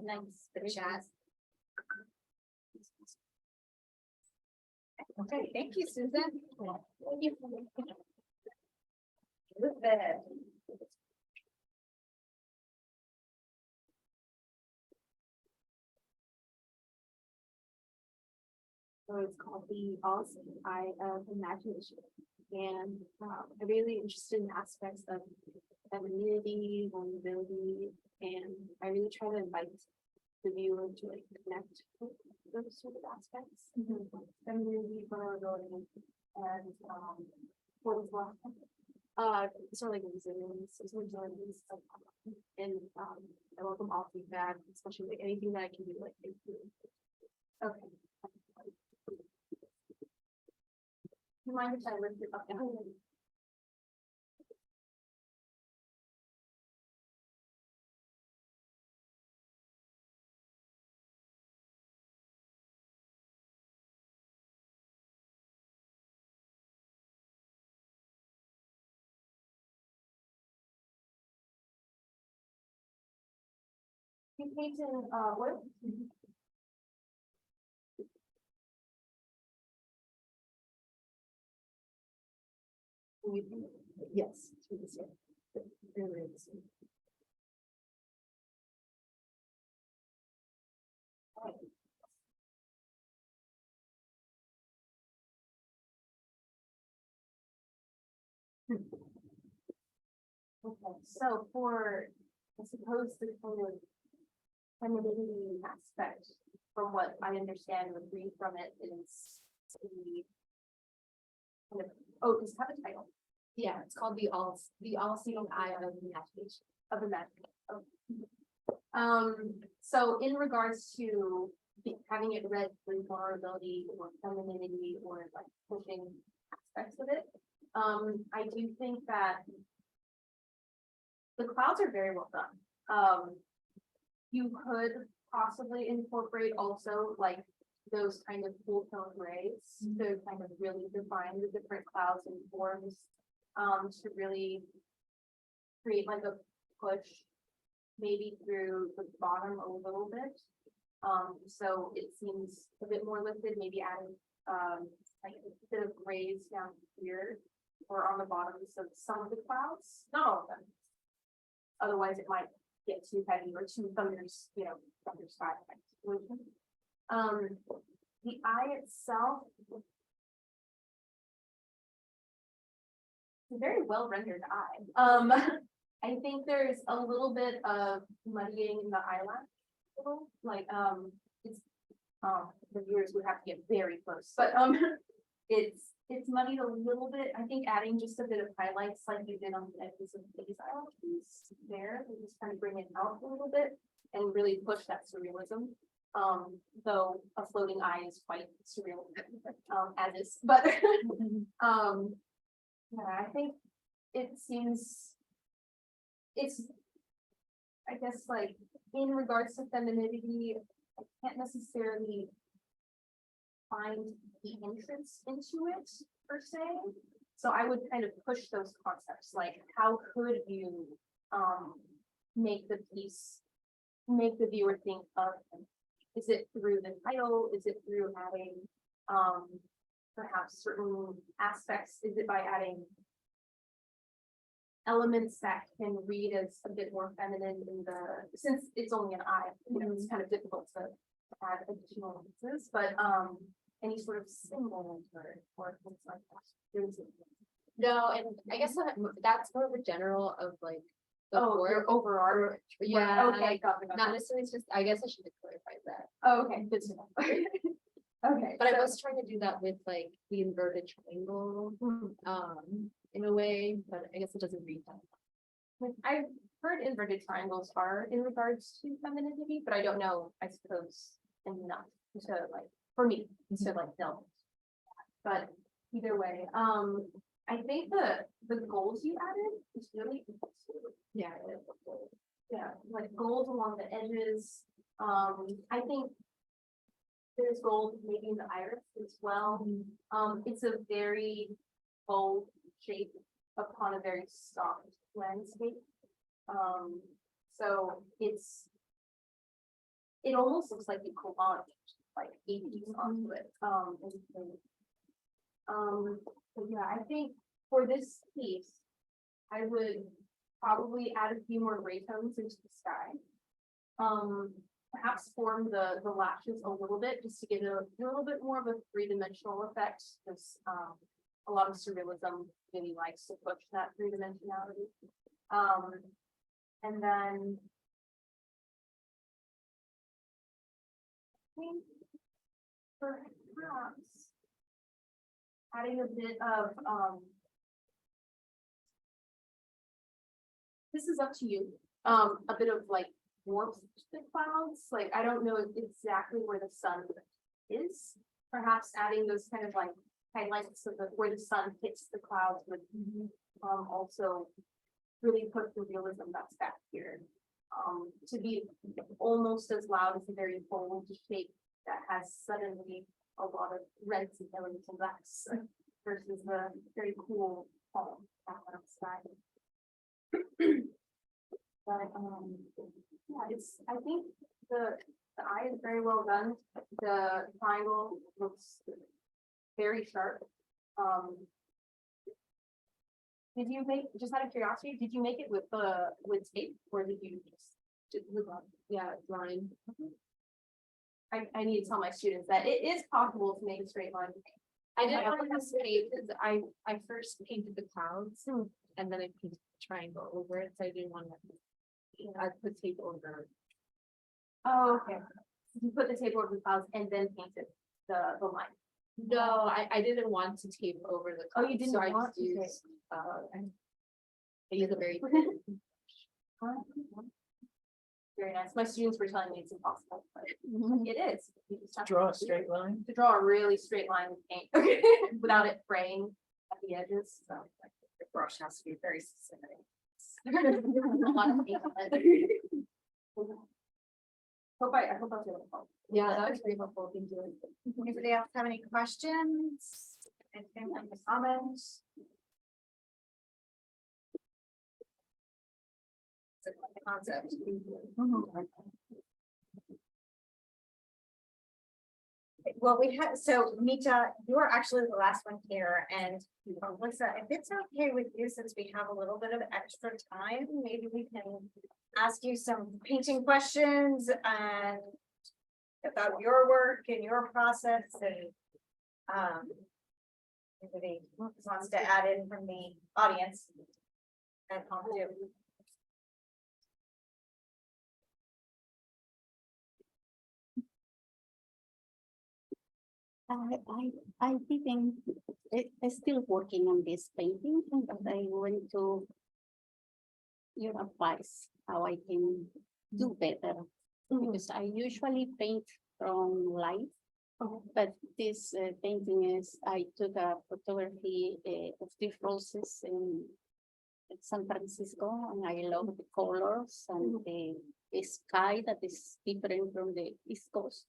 S9: Thanks for the chat. Okay, thank you, Susan. Thank you. Elizabeth.
S2: So it's called the All-Seeing Eye of Imagination. And I'm really interested in aspects of femininity, vulnerability, and I really try to invite the viewer to like connect with those sort of aspects. Femininity, vulnerability, and what was left? Sort of like resilience, and I welcome all feedback, especially like anything that I can do like improve. Okay. Do you mind if I lift it up? You paint in what?
S5: Yes. through this year. Earlier this year.
S2: Okay, so for, I suppose the kind of femininity aspect, from what I understand would read from it is the kind of, oh, does it have a title?
S9: Yeah, it's called the all-seeing eye of imagination.
S2: Of imagination. So in regards to having it read with vulnerability or femininity or like pushing aspects of it, I do think that the clouds are very well done. You could possibly incorporate also like those kind of cool tone grays to kind of really define the different clouds and forms, to really create like a push maybe through the bottom a little bit. So it seems a bit more lifted, maybe adding like a bit of grays down here or on the bottoms of some of the clouds, not all of them. Otherwise, it might get too heavy or too thunder sky type situation. The eye itself, it's a very well rendered eye. I think there's a little bit of muddying in the eyelash, like it's the viewers would have to get very close, but it's muddied a little bit. I think adding just a bit of highlights like you did on the edges of these eyelashes there, we just kind of bring it out a little bit and really push that surrealism. Though a floating eye is quite surreal, as is, but yeah, I think it seems it's, I guess, like in regards to femininity, I can't necessarily find the entrance into it per se. So I would kind of push those concepts, like how could you make the piece, make the viewer think of, is it through the title? Is it through adding perhaps certain aspects? Is it by adding elements that can read as a bit more feminine in the, since it's only an eye, you know, it's kind of difficult to add additional pieces, but any sort of symbol or things like that.
S9: No, and I guess that's more of a general of like the
S2: Your overall.
S9: Yeah,
S2: Okay, got it.
S9: not necessarily, it's just, I guess I should have clarified that.
S2: Oh, okay, good to know. Okay,
S9: But I was trying to do that with like the inverted triangle, in a way, but I guess it doesn't read that.
S2: I've heard inverted triangles are in regards to femininity, but I don't know, I suppose, enough to like, for me, to like delve. But either way, I think the goals you added is really interesting.
S9: Yeah.
S2: Yeah, like gold along the edges. I think there's gold maybe in the iris as well. It's a very bold shape upon a very soft landscape. So it almost looks like you collage like 80s onto it. But yeah, I think for this piece, I would probably add a few more gray tones into the sky. Perhaps form the lashes a little bit just to give it a little bit more of a three-dimensional effect. Because a lot of surrealism really likes to push that three-dimensionality. And then I think perhaps adding a bit of this is up to you. A bit of like warmth to the clouds. Like I don't know exactly where the sun is. Perhaps adding those kind of like highlights so that where the sun hits the clouds would also really put the realism that's back here. To be almost as loud as a very bold shape that has suddenly a lot of reds and yellows and blacks versus the very cool calm outside. But yeah, I think the eye is very well done. The triangle looks very sharp. Did you make, just out of curiosity, did you make it with tape or did you just with line? I need to tell my students that it is possible to make a straight line.
S9: I didn't want to say because I first painted the clouds and then I painted the triangle over it, so I didn't want to. I put tape over.
S2: Oh, okay. You put the tape over the clouds and then painted the line.
S9: No, I didn't want to tape over the clouds.
S2: Oh, you didn't
S9: so
S2: want to
S9: I
S2: tape.
S9: used I use a very
S2: Very nice. My students were telling me it's impossible, but it is. You just have
S5: Draw a straight line.
S2: to draw a really straight line with paint without it fraying at the edges. So the brush has to be very specific. A lot of paint on it. I hope I was able to help.
S9: Yeah, that was very helpful. Thank you.
S1: Anybody else have any questions? Anything like the comments? It's a concept. Well, we had, so Mita, you are actually the last one here, and Alyssa, if it's okay with you, since we have a little bit of extra time, maybe we can ask you some painting questions and about your work and your process and anybody wants to add in from the audience. And I'll do.
S11: I didn't, I'm still working on this painting, but I want to your advice how I can do better. Because I usually paint from light, but this painting is, I took a photography of the roses in San Francisco, and I love the colors and the sky that is different from the East Coast.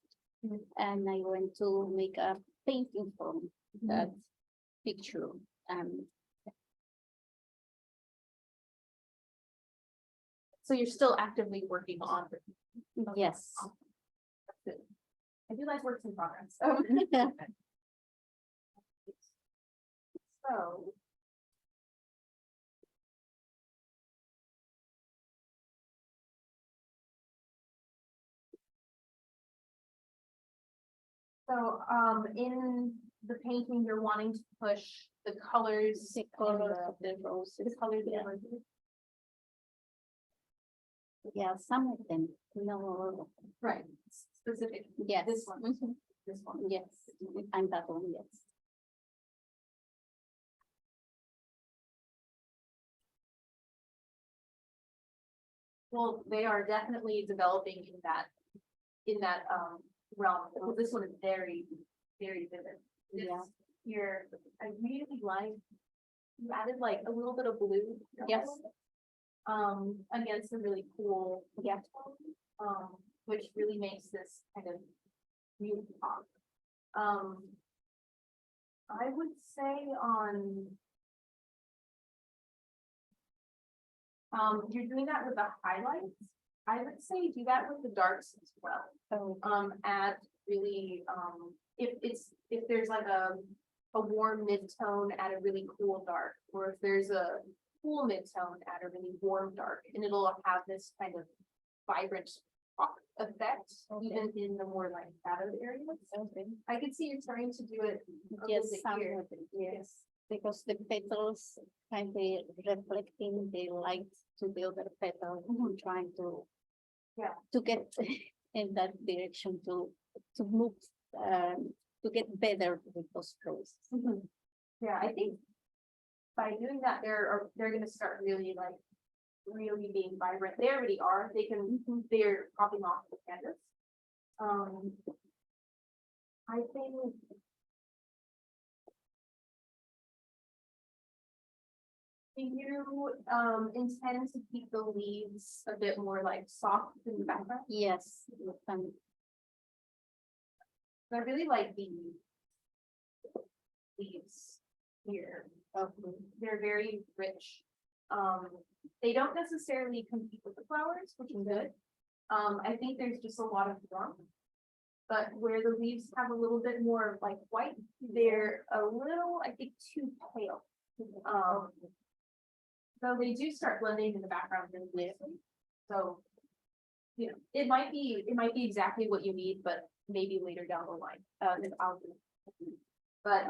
S11: And I want to make a painting from that picture.
S2: So you're still actively working on it.
S11: Yes.
S2: I do like works in progress. So. So, in the painting, you're wanting to push the colors.
S11: The colors of the roses.
S2: The colors.
S11: Yeah. Yeah, some of them, no.
S2: Right, specific.
S11: Yes.
S2: This one.
S11: Mhm.
S2: This one.
S11: Yes, and that one, yes.
S2: Well, they are definitely developing in that realm. Well, this one is very, very vivid.
S11: Yeah.
S2: Here, I really like, you added like a little bit of blue.
S11: Yes.
S2: Against a really cool.
S11: Yeah.
S2: Which really makes this kind of new pop. I would say on You're doing that with the highlights. I would say do that with the darks as well. Add really, if there's like a warm mid-tone, add a really cool dark, or if there's a cool mid-tone, add a really warm dark, and it'll have this kind of vibrant pop effect, even in the more like shadowed areas. I could see you trying to do it. a little
S11: Yes,
S2: bit
S11: some
S2: here.
S11: of it, yes, because the petals kind of reflecting the light to the other petal, trying to.
S2: Yeah.
S11: To get in that direction to move, to get better with those colors.
S2: Yeah, I think by doing that, they're gonna start really being vibrant. They already are. They're popping off the canvas. I think. Do you intend to keep the leaves a bit more like soft in the background?
S11: Yes,
S2: I really like the leaves here. They're very rich. They don't necessarily compete with the flowers, which is good. I think there's just a lot of warmth. But where the leaves have a little bit more like white, they're a little, I think, too pale. So they do start blending in the background really nicely. So, you know, it might be exactly what you need, but maybe later down the line. But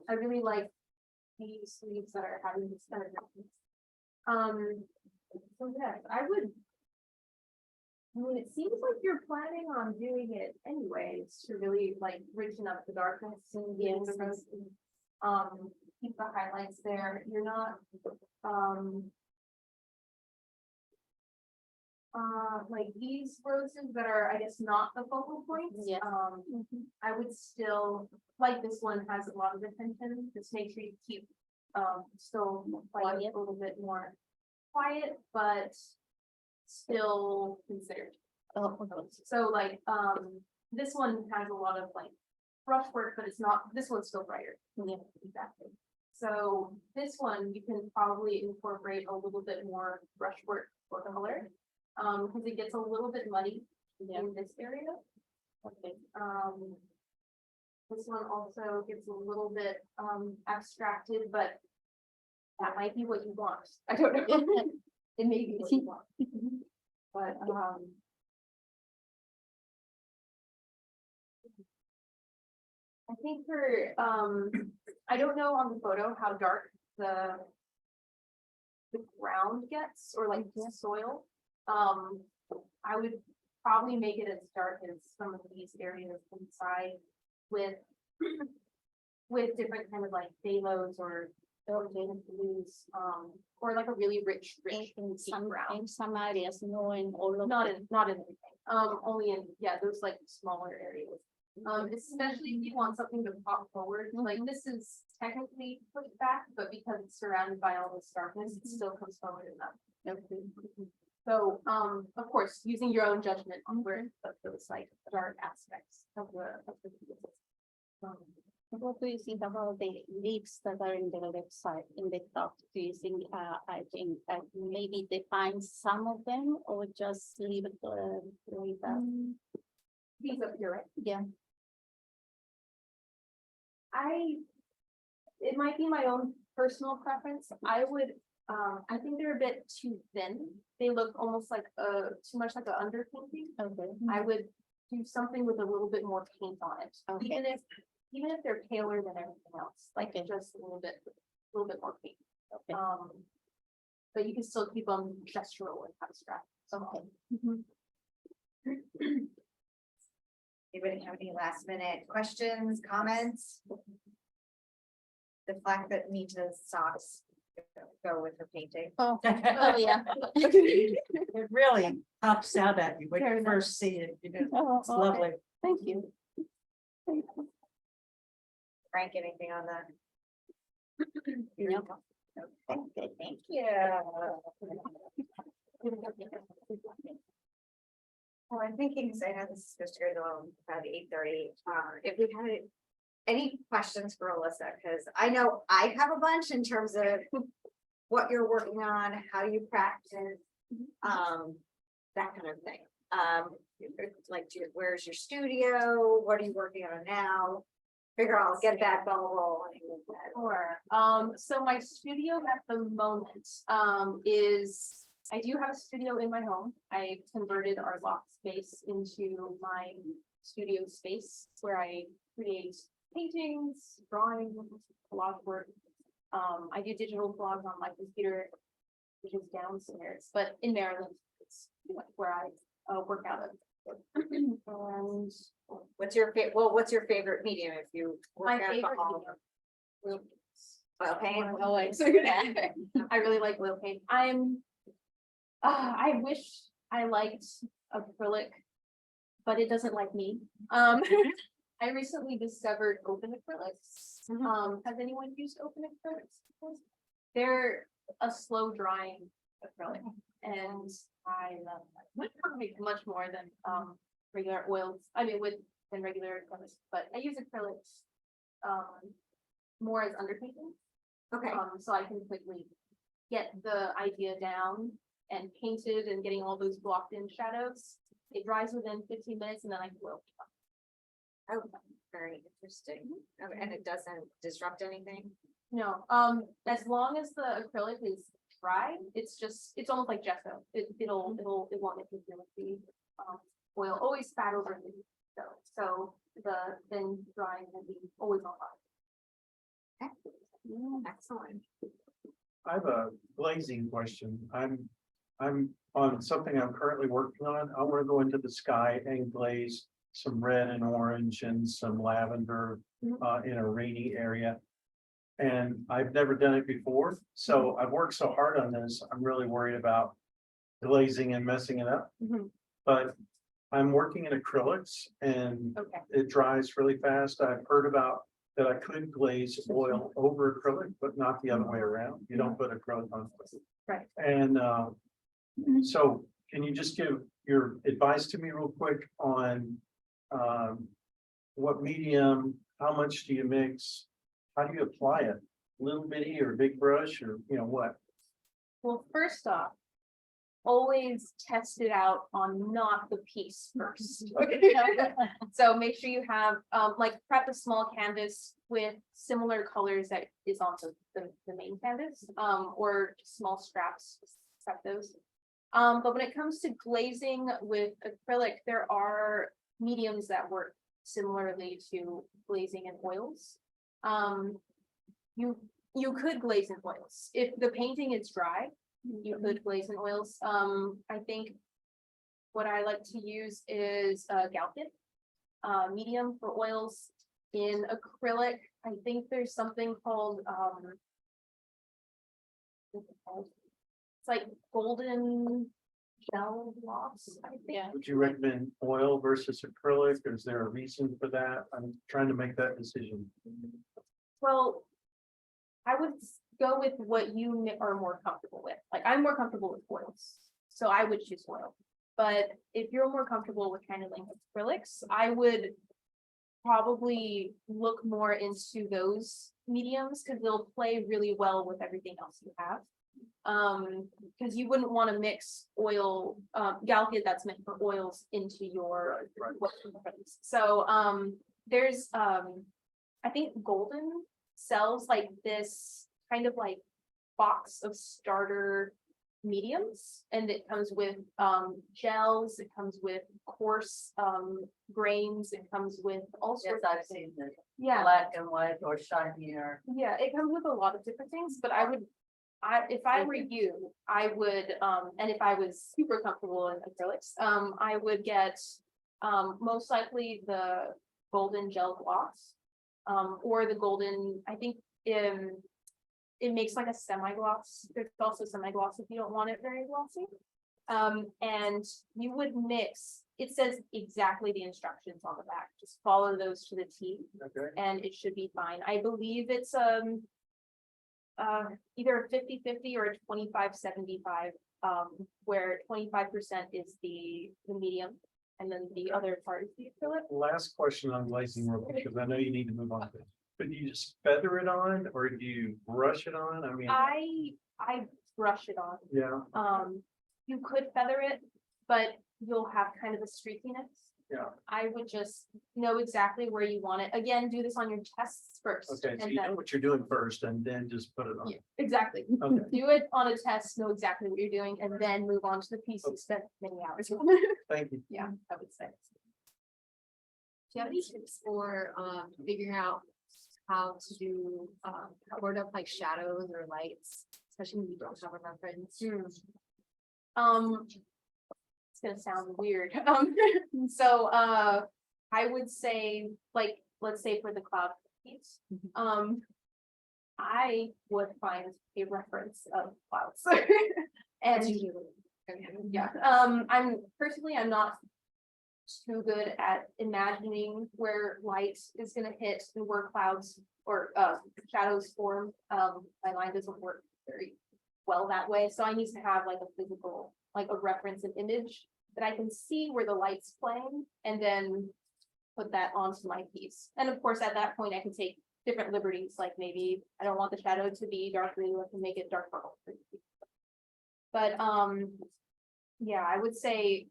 S2: I really like these leaves that are having this kind of so yeah, I mean, it seems like you're planning on doing it anyways to really like richen up the darkness and keep the highlights there. You're not like these roses that are, I guess, not the focal points.
S11: Yes.
S2: I would still, like this one has a lot of attention, just make sure you keep still like a little bit more quiet, but still considered. So like this one has a lot of like brush work, but it's not, this one's still brighter. Yeah, exactly. So this one you can probably incorporate a little bit more brush work for color. Because it gets a little bit muddy in this area. Okay. This one also gets a little bit abstracted, but that might be what you want. I don't know. It may be what you want. But I think for I don't know on the photo how dark the ground gets or like the soil. I would probably make it as dark as some of these areas inside with different kind of like phalos or blues, or like a really rich
S11: in some
S2: brown.
S11: in some areas, no, in all of
S2: Not in everything. Only in those like smaller areas. Especially if you want something to pop forward, like this is technically pushed back, but because it's surrounded by all this darkness, it still comes forward enough. So, of course, using your own judgment on where to put those like dark aspects of the
S11: What do you think about the leaves that are in the left side, in the top? Do you think, I think maybe define some of them or just leave it with that?
S2: These up here, right?
S11: Yeah.
S2: It might be my own personal preference. I think they're a bit too thin. They look almost like too much like an underpainting.
S11: Okay.
S2: I would do something with a little bit more paint on it.
S11: Okay.
S2: Even if they're paler than everything else, like just a little bit more paint.
S11: Okay.
S2: But you can still keep them gestural and abstract.
S11: Okay.
S1: Anybody have any last minute questions, comments? The fact that Nita's socks go with her painting.
S11: Oh, yeah.
S5: It really pops out at you when
S2: Fair
S5: you
S2: enough.
S5: first see it, you know,
S11: Oh,
S5: it's lovely.
S11: Thank you.
S1: Frank, anything on that?
S11: No.
S1: Okay, thank you. Well, I'm thinking, because I know this is supposed to go to about 8:30, if we had any questions for Allyssa, because I know I have a bunch in terms of what you're working on, how you practice, that kind of thing. Like, where's your studio? What are you working on now? Figure I'll get that ball rolling.
S2: Sure. So my studio at the moment, is, I do have a studio in my home. I converted our loft space into my studio space where I create paintings, drawings, collage work. I do digital blogs on my computer, which is downstairs, but in Maryland, it's where I work out of. And
S1: What's your favorite medium if you
S2: my
S1: work out
S2: favorite
S1: all
S2: medium.
S1: oil paint?
S2: Always. I really like oil paint. I wish I liked acrylic, but it doesn't like me. I recently discovered open acrylics. Has anyone used open acrylics before? They're a slow drying acrylic, and I love them much more than regular oils. I mean, than regular acrylics, but I use acrylics more as underpainting.
S1: Okay.
S2: So I can quickly get the idea down and painted and getting all those blocked in shadows. It dries within 15 minutes and then I can oil.
S1: Oh, very interesting. Okay, and it doesn't disrupt anything?
S2: No, as long as the acrylic is dry, it's almost like gesso. It won't interfere with the oil. Always spat over the dough. So the thin drying will be always on fire.
S1: Excellent.
S6: I have a glazing question. I'm on something I'm currently working on. I want to go into the sky and glaze some red and orange and some lavender in a rainy area. And I've never done it before. So I've worked so hard on this. I'm really worried about glazing and messing it up. But I'm working in acrylics and
S2: Okay.
S6: it dries really fast. I've heard about that I could glaze oil over acrylic, but not the other way around. You don't put acrylic on.
S2: Right.
S6: And so can you just give your advice to me real quick on what medium, how much do you mix? How do you apply it? Little bitty or big brush or what?
S2: Well, first off, always test it out on not the piece first. So make sure you have prep a small canvas with similar colors that is on the main canvas, or small straps, prep those. But when it comes to glazing with acrylic, there are mediums that work similarly to glazing in oils. You could glaze in oils. If the painting is dry, you could glaze in oils. I think what I like to use is Galkit medium for oils. In acrylic, I think there's something called it's like golden gel gloss, I think.
S6: Would you recommend oil versus acrylic? Is there a reason for that? I'm trying to make that decision.
S2: Well, I would go with what you are more comfortable with. Like, I'm more comfortable with oils, so I would choose oil. But if you're more comfortable with kind of like acrylics, I would probably look more into those mediums because they'll play really well with everything else you have. Because you wouldn't want to mix oil, Galkit that's meant for oils into your so there's I think Golden sells like this kind of like box of starter mediums, and it comes with gels, it comes with coarse grains, it comes with all sorts of things. Yeah,
S5: Black and white or shinier.
S2: yeah, it comes with a lot of different things, but if I were you, I would, and if I was super comfortable in acrylics, I would get most likely the golden gel gloss, or the golden, I think it makes like a semi-gloss. There's also semi-gloss if you don't want it very glossy. And you would mix, it says exactly the instructions on the back, just follow those to the T.
S6: Okay.
S2: And it should be fine. I believe it's either a 50-50 or a 25-75, where 25% is the medium and then the other part is the acrylic.
S6: Last question on glazing real quick, because I know you need to move on. But do you just feather it on or do you brush it on? I mean,
S2: I brush it on.
S6: yeah,
S2: You could feather it, but you'll have kind of a streakiness.
S6: yeah.
S2: I would just know exactly where you want it. Again, do this on your tests first.
S6: Okay, so
S2: and
S6: you know
S2: then-
S6: what you're doing first and then just put it on.
S2: Yeah, exactly.
S6: Okay.
S2: Do it on a test, know exactly what you're doing, and then move on to the piece you spent many hours on.
S6: Thank you.
S2: Yeah, I would say.
S9: Do you have any tips for figuring out how to do sort of like shadows or lights, especially when you don't have a reference?
S2: It's gonna sound weird. So I would say, like, let's say for the cloud piece, I would find a reference of clouds.
S9: That's
S2: And
S9: usually
S2: yeah, I'm not too good at imagining where light is gonna hit and where clouds or shadows form. My mind doesn't work very well that way, so I need to have like a physical, like a reference, an image that I can see where the light's playing and then put that onto my piece. And of course, at that point, I can take different liberties, like maybe I don't want the shadow to be dark blue, I can make it dark purple. But yeah, I would say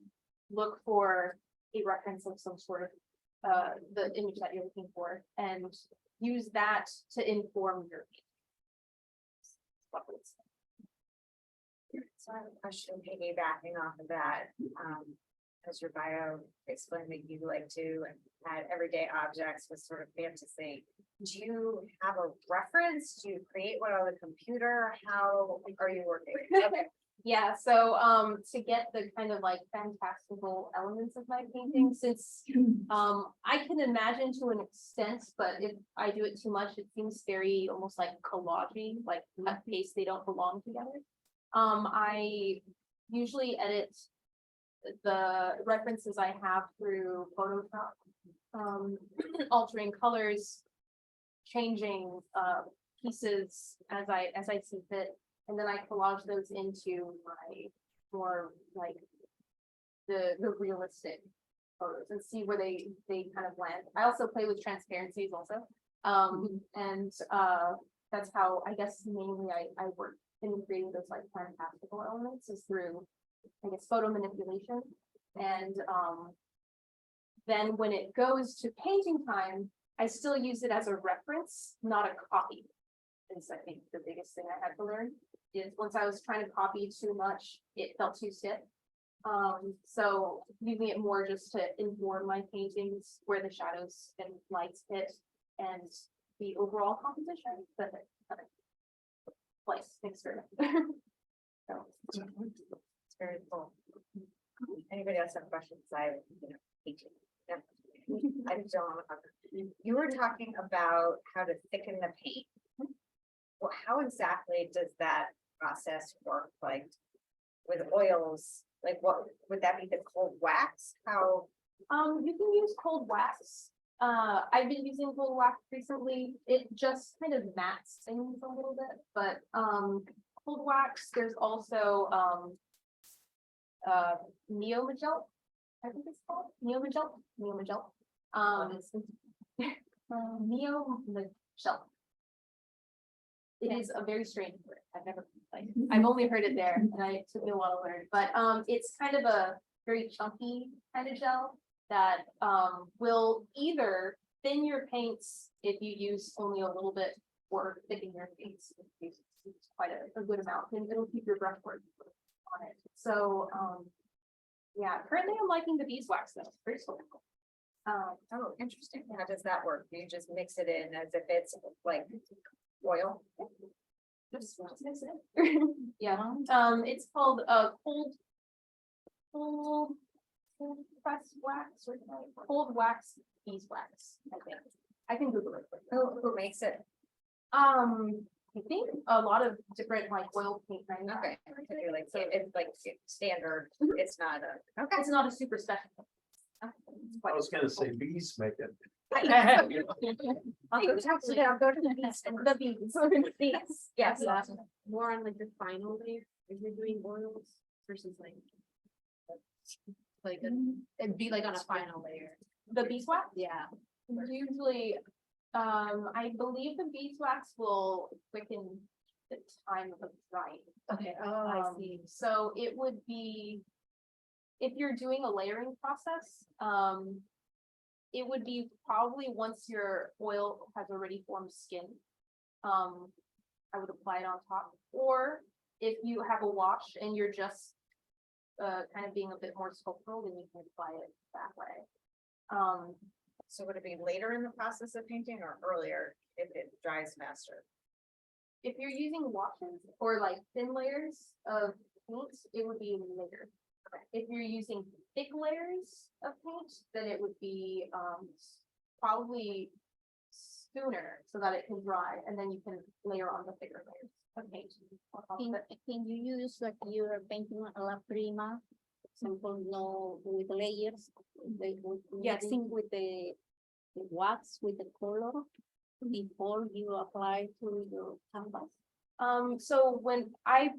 S2: look for a reference of some sort of the image that you're looking for and use that to inform your.
S12: So I have a question piggybacking off of that. As your bio explained that you like to add everyday objects with sort of fantasy. Do you have a reference? Do you create one on the computer? How are you working? Okay.
S2: Yeah, so to get the kind of like fantastical elements of my painting, since I can imagine to an extent, but if I do it too much, it seems very almost like collage-y, like cut paste, they don't belong together. I usually edit the references I have through Photoshop, altering colors, changing pieces as I see fit. And then I collage those into my more like the realistic photos and see where they kind of land. I also play with transparencies also. And that's how I guess mainly I work in creating those like fantastical elements is through, I guess, photo manipulation. And then when it goes to painting time, I still use it as a reference, not a copy. Is I think the biggest thing I had to learn is once I was trying to copy too much, it felt too stiff. So using it more just to inform my paintings where the shadows and lights hit and the overall composition, but place experiment. So
S12: It's very cool. Anybody else have questions? Painting. Yeah. I don't. You were talking about how to thicken the paint. Well, how exactly does that process work? Like with oils, like what would that be, the cold wax? How?
S2: you can use cold wax. I've been using cold wax recently. It just kind of mattes things a little bit, but cold wax, there's also Neomagel, I think it's called Neomagel. Neomagel. Neomagel. It is a very strange word. I've never like I've only heard it there, and it took me a while to learn. But it's kind of a very chunky kind of gel that will either thin your paints if you use only a little bit, or thicken your paints if you use quite a good amount, and it'll keep your brushwork on it. So yeah, currently I'm liking the beeswax though. It's very cool.
S12: Oh, interesting. How does that work? Do you just mix it in as if it's like oil?
S2: Just mix it. Yeah, it's called cold press wax or cold wax beeswax, I can Google it.
S12: Who makes it?
S2: I think a lot of different like oil paint manufacturers.
S12: Okay. You're like, so it's like standard. It's not a. Okay.
S2: It's not a super special.
S6: I was gonna say bees make it.
S12: I'll go to the bees.
S2: The bees. Bees. Yes.
S9: More on like the final layer, if you're doing oils versus it'd be like on a final layer.
S2: The beeswax?
S9: Yeah.
S2: Usually I believe the beeswax will quicken the time of drying.
S9: Okay, oh, I see.
S2: So it would be, if you're doing a layering process, it would be probably once your oil has already formed skin. I would apply it on top, or if you have a wash and you're just kind of being a bit more sculptural, then you can apply it that way.
S12: So would it be later in the process of painting or earlier if it dries faster?
S2: If you're using washes or like thin layers of paint, it would be later. If you're using thick layers of paint, then it would be probably sooner so that it can dry, and then you can layer on the thicker layers of paint. on top of it.
S11: Can you use like you're painting a la prima, for example, no with layers,
S2: Yes.
S11: mixing with the wax with the color before you apply to your canvas?
S2: So when I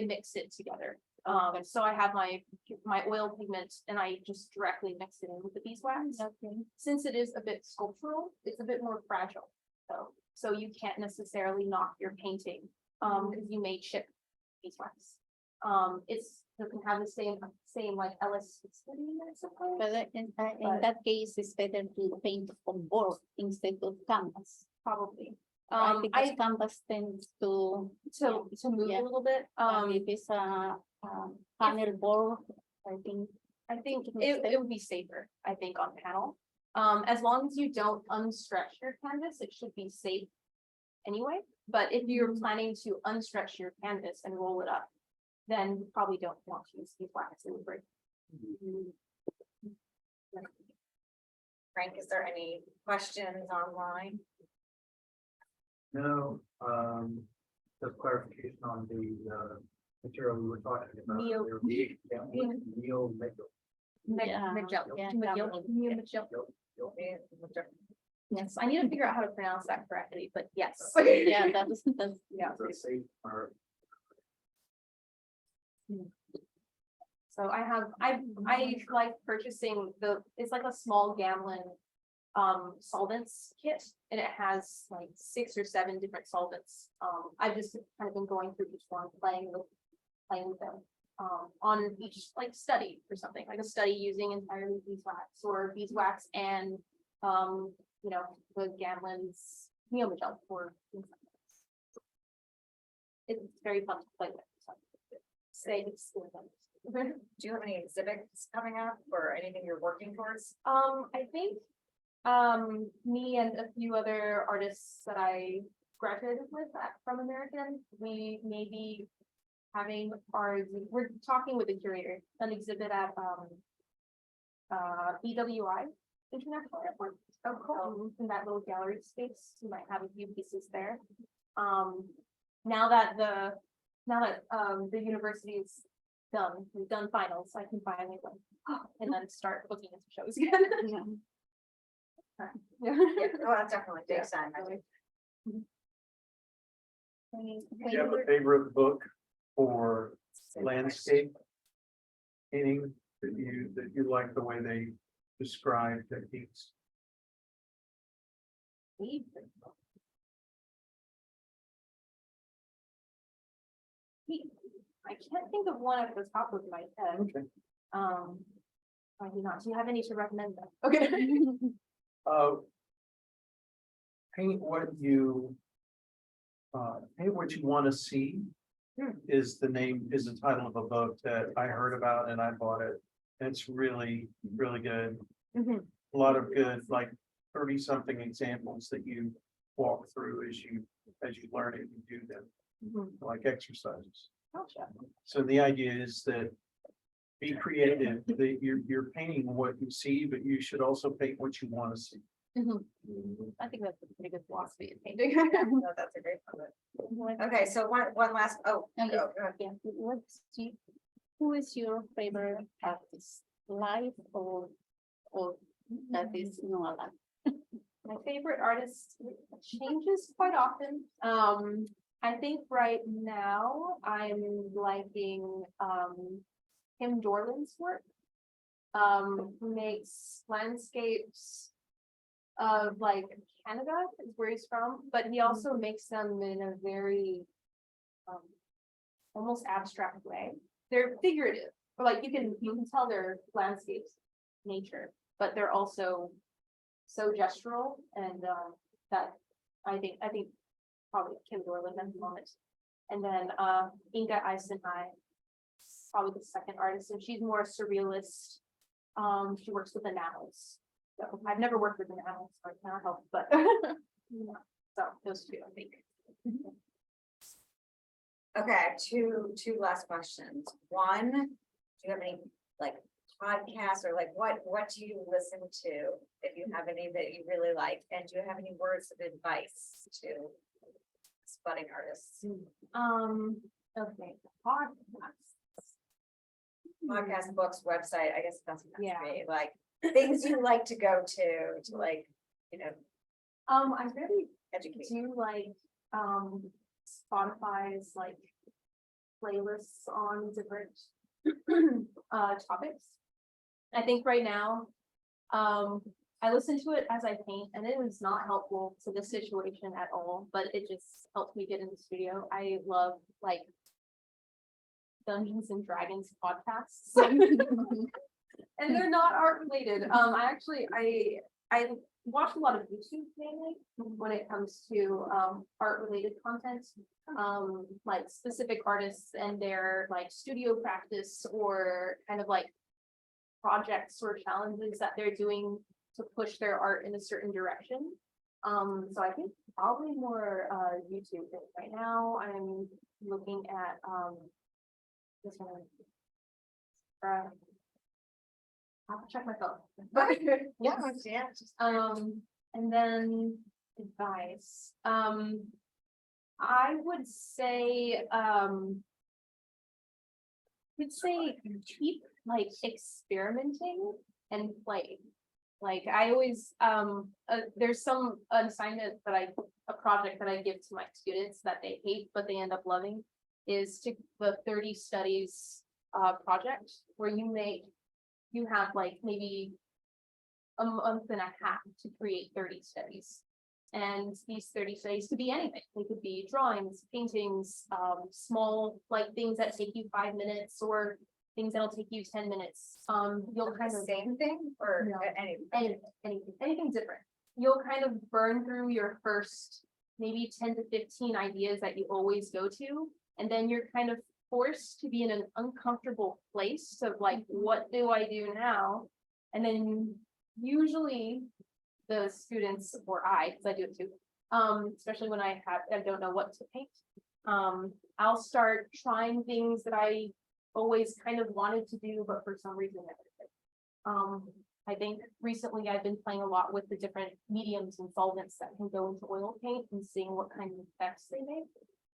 S2: mix it together. So I have my oil pigment and I just directly mix it in with the beeswax.
S11: Okay.
S2: Since it is a bit sculptural, it's a bit more fragile. So you can't necessarily knock your painting, because you may chip beeswax. You can have the same like elasticity, I suppose.
S11: But in that case, it's better to paint on board instead of canvas.
S2: Probably.
S11: Because canvas tends to
S2: move
S11: yeah.
S2: a little bit.
S11: and if it's a panel board, I think.
S2: I think it would be safer, I think, on panel. As long as you don't unstretch your canvas, it should be safe anyway. But if you're planning to unstretch your canvas and roll it up, then you probably don't want to use beeswax, it would break.
S12: Frank, is there any questions online?
S10: No, just clarification on the material we were talking about.
S2: Neo.
S10: earlier. Yeah, Neo Mego.
S11: Yes,
S2: I need to figure out how to pronounce that correctly, but yes.
S11: yeah, that's
S2: Yeah.
S10: The safe or
S2: So I like purchasing it's like a small Gamlin solvents kit, and it has like 6 or 7 different solvents. I've just kind of been going through each one, playing with them on each like study or something, like a study using entirely beeswax or beeswax and the Gamlin's neomagel for things like this. It's very fun to play with.
S12: Do you have any exhibits coming up or anything you're working towards?
S2: I think me and a few other artists that I graduated with from American, we may be having we're talking with the curator, an exhibit at BWI International Airport. Oh, cool. In that little gallery space, we might have a few pieces there. Now that the university is done, we've done finals, I can finally go and then start booking into shows again.
S12: Yeah, oh, that's definitely takes time.
S6: Do you have a favorite book for landscape painting that you like the way they describe techniques?
S2: I can't think of one at the top of my head.
S6: Okay.
S2: I do not. Do you have any to recommend them? Okay.
S6: Paint what you want to see is the title of a book that I heard about and I bought it. It's really, really good. A lot of good, like 30-something examples that you walk through as you learn it and do them, like exercises.
S2: Gotcha.
S6: So the idea is that be creative, that you're painting what you see, but you should also paint what you want to see.
S2: I think that's a pretty good philosophy in painting.
S12: No, that's a great one. Okay, so one last,
S11: Who is your favorite artist, live or that is not alive?
S2: My favorite artist changes quite often. I think right now I'm liking Kim Dorland's work. Who makes landscapes
S9: of like Canada is where he's from, but he also makes them in a very almost abstract way. They're figurative, or like you can tell they're landscapes, nature, but they're also so gestural and that I think probably Kim Dorland at the moment. And then Inga Eisenhai, probably the second artist, and she's more surrealist. She works with enamels. So I've never worked with enamels, so I cannot help, but yeah. So those two, I think.
S12: Okay, I have two last questions. One, do you have any like podcasts or like what do you listen to? If you have any that you really like, and do you have any words of advice to budding artists?
S9: Okay,
S12: Podcast, books, website, I guess that's
S9: Yeah.
S12: me, like things you like to go to like, you know,
S9: I really
S12: educate.
S9: do like Spotify's like playlists on different topics. I think right now, I listen to it as I paint, and it was not helpful to this situation at all, but it just helped me get in the studio. I love like Dungeons and Dragons podcasts. And they're not art related. I watch a lot of YouTube mainly when it comes to art related content. Like specific artists and their like studio practice or kind of like projects or challenges that they're doing to push their art in a certain direction. So I think probably more YouTube. Right now I'm looking at this one. I have to check my phone. But
S12: Yeah.
S9: and then advice. I would say keep like experimenting and play. Like I always there's some assignment that a project that I give to my students that they hate but they end up loving is to the 30 studies project where you have like maybe a month and a half to create 30 studies. And these 30 studies could be anything. They could be drawings, paintings, small like things that take you 5 minutes or things that'll take you 10 minutes. You'll kind of
S12: same thing or
S9: No.
S12: anything
S9: different. You'll kind of burn through your first maybe 10 to 15 ideas that you always go to, and then you're kind of forced to be in an uncomfortable place of like, what do I do now? And then usually the students or I, because I do it too, especially when I don't know what to paint, I'll start trying things that I always kind of wanted to do, but for some reason never did. I think recently I've been playing a lot with the different mediums and solvents that can go into oil paint and seeing what kind of effects they make.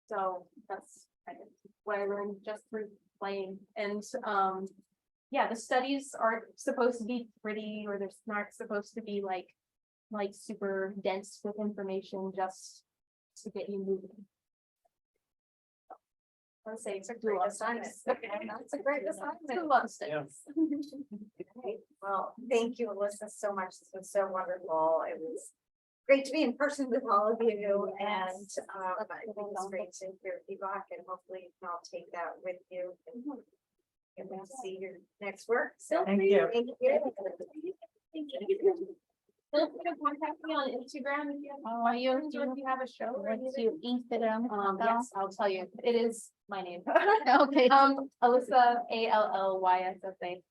S9: So that's kind of what I learned just through playing. And yeah, the studies aren't supposed to be pretty, or they're not supposed to be like super dense with information, just to get you moving.
S12: I would say it's a great assignment. Okay, that's a great assignment.
S9: A lot of studies.
S12: Okay, well, thank you, Alyssa, so much. This was so wonderful. It was great to be in person with all of you, and I think it's great to hear feedback, and hopefully you can all take that with you and get to see your next work. So
S5: Thank you.
S12: Thank you.
S9: Feel free to contact me on Instagram if you have, if you have a show or
S11: What's
S9: anything.
S11: your Instagram?
S9: Yes, I'll tell you. It is my name.
S11: Okay.
S9: Alyssa, ALLYSSA,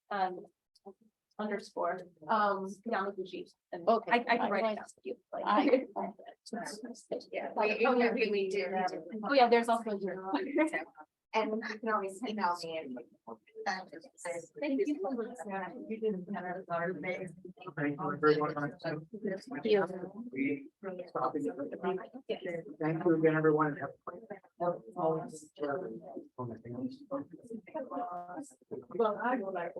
S9: underscore, Yamaguchi. And
S11: Okay.
S9: I can write it down.
S11: You.
S9: Like-
S12: Yeah, we do.
S9: Oh, yeah, there's also a journal.
S12: And you can always email me and.
S9: Thank you so much.
S6: Thank you very much. Thank you again, everyone.
S5: Well, I would like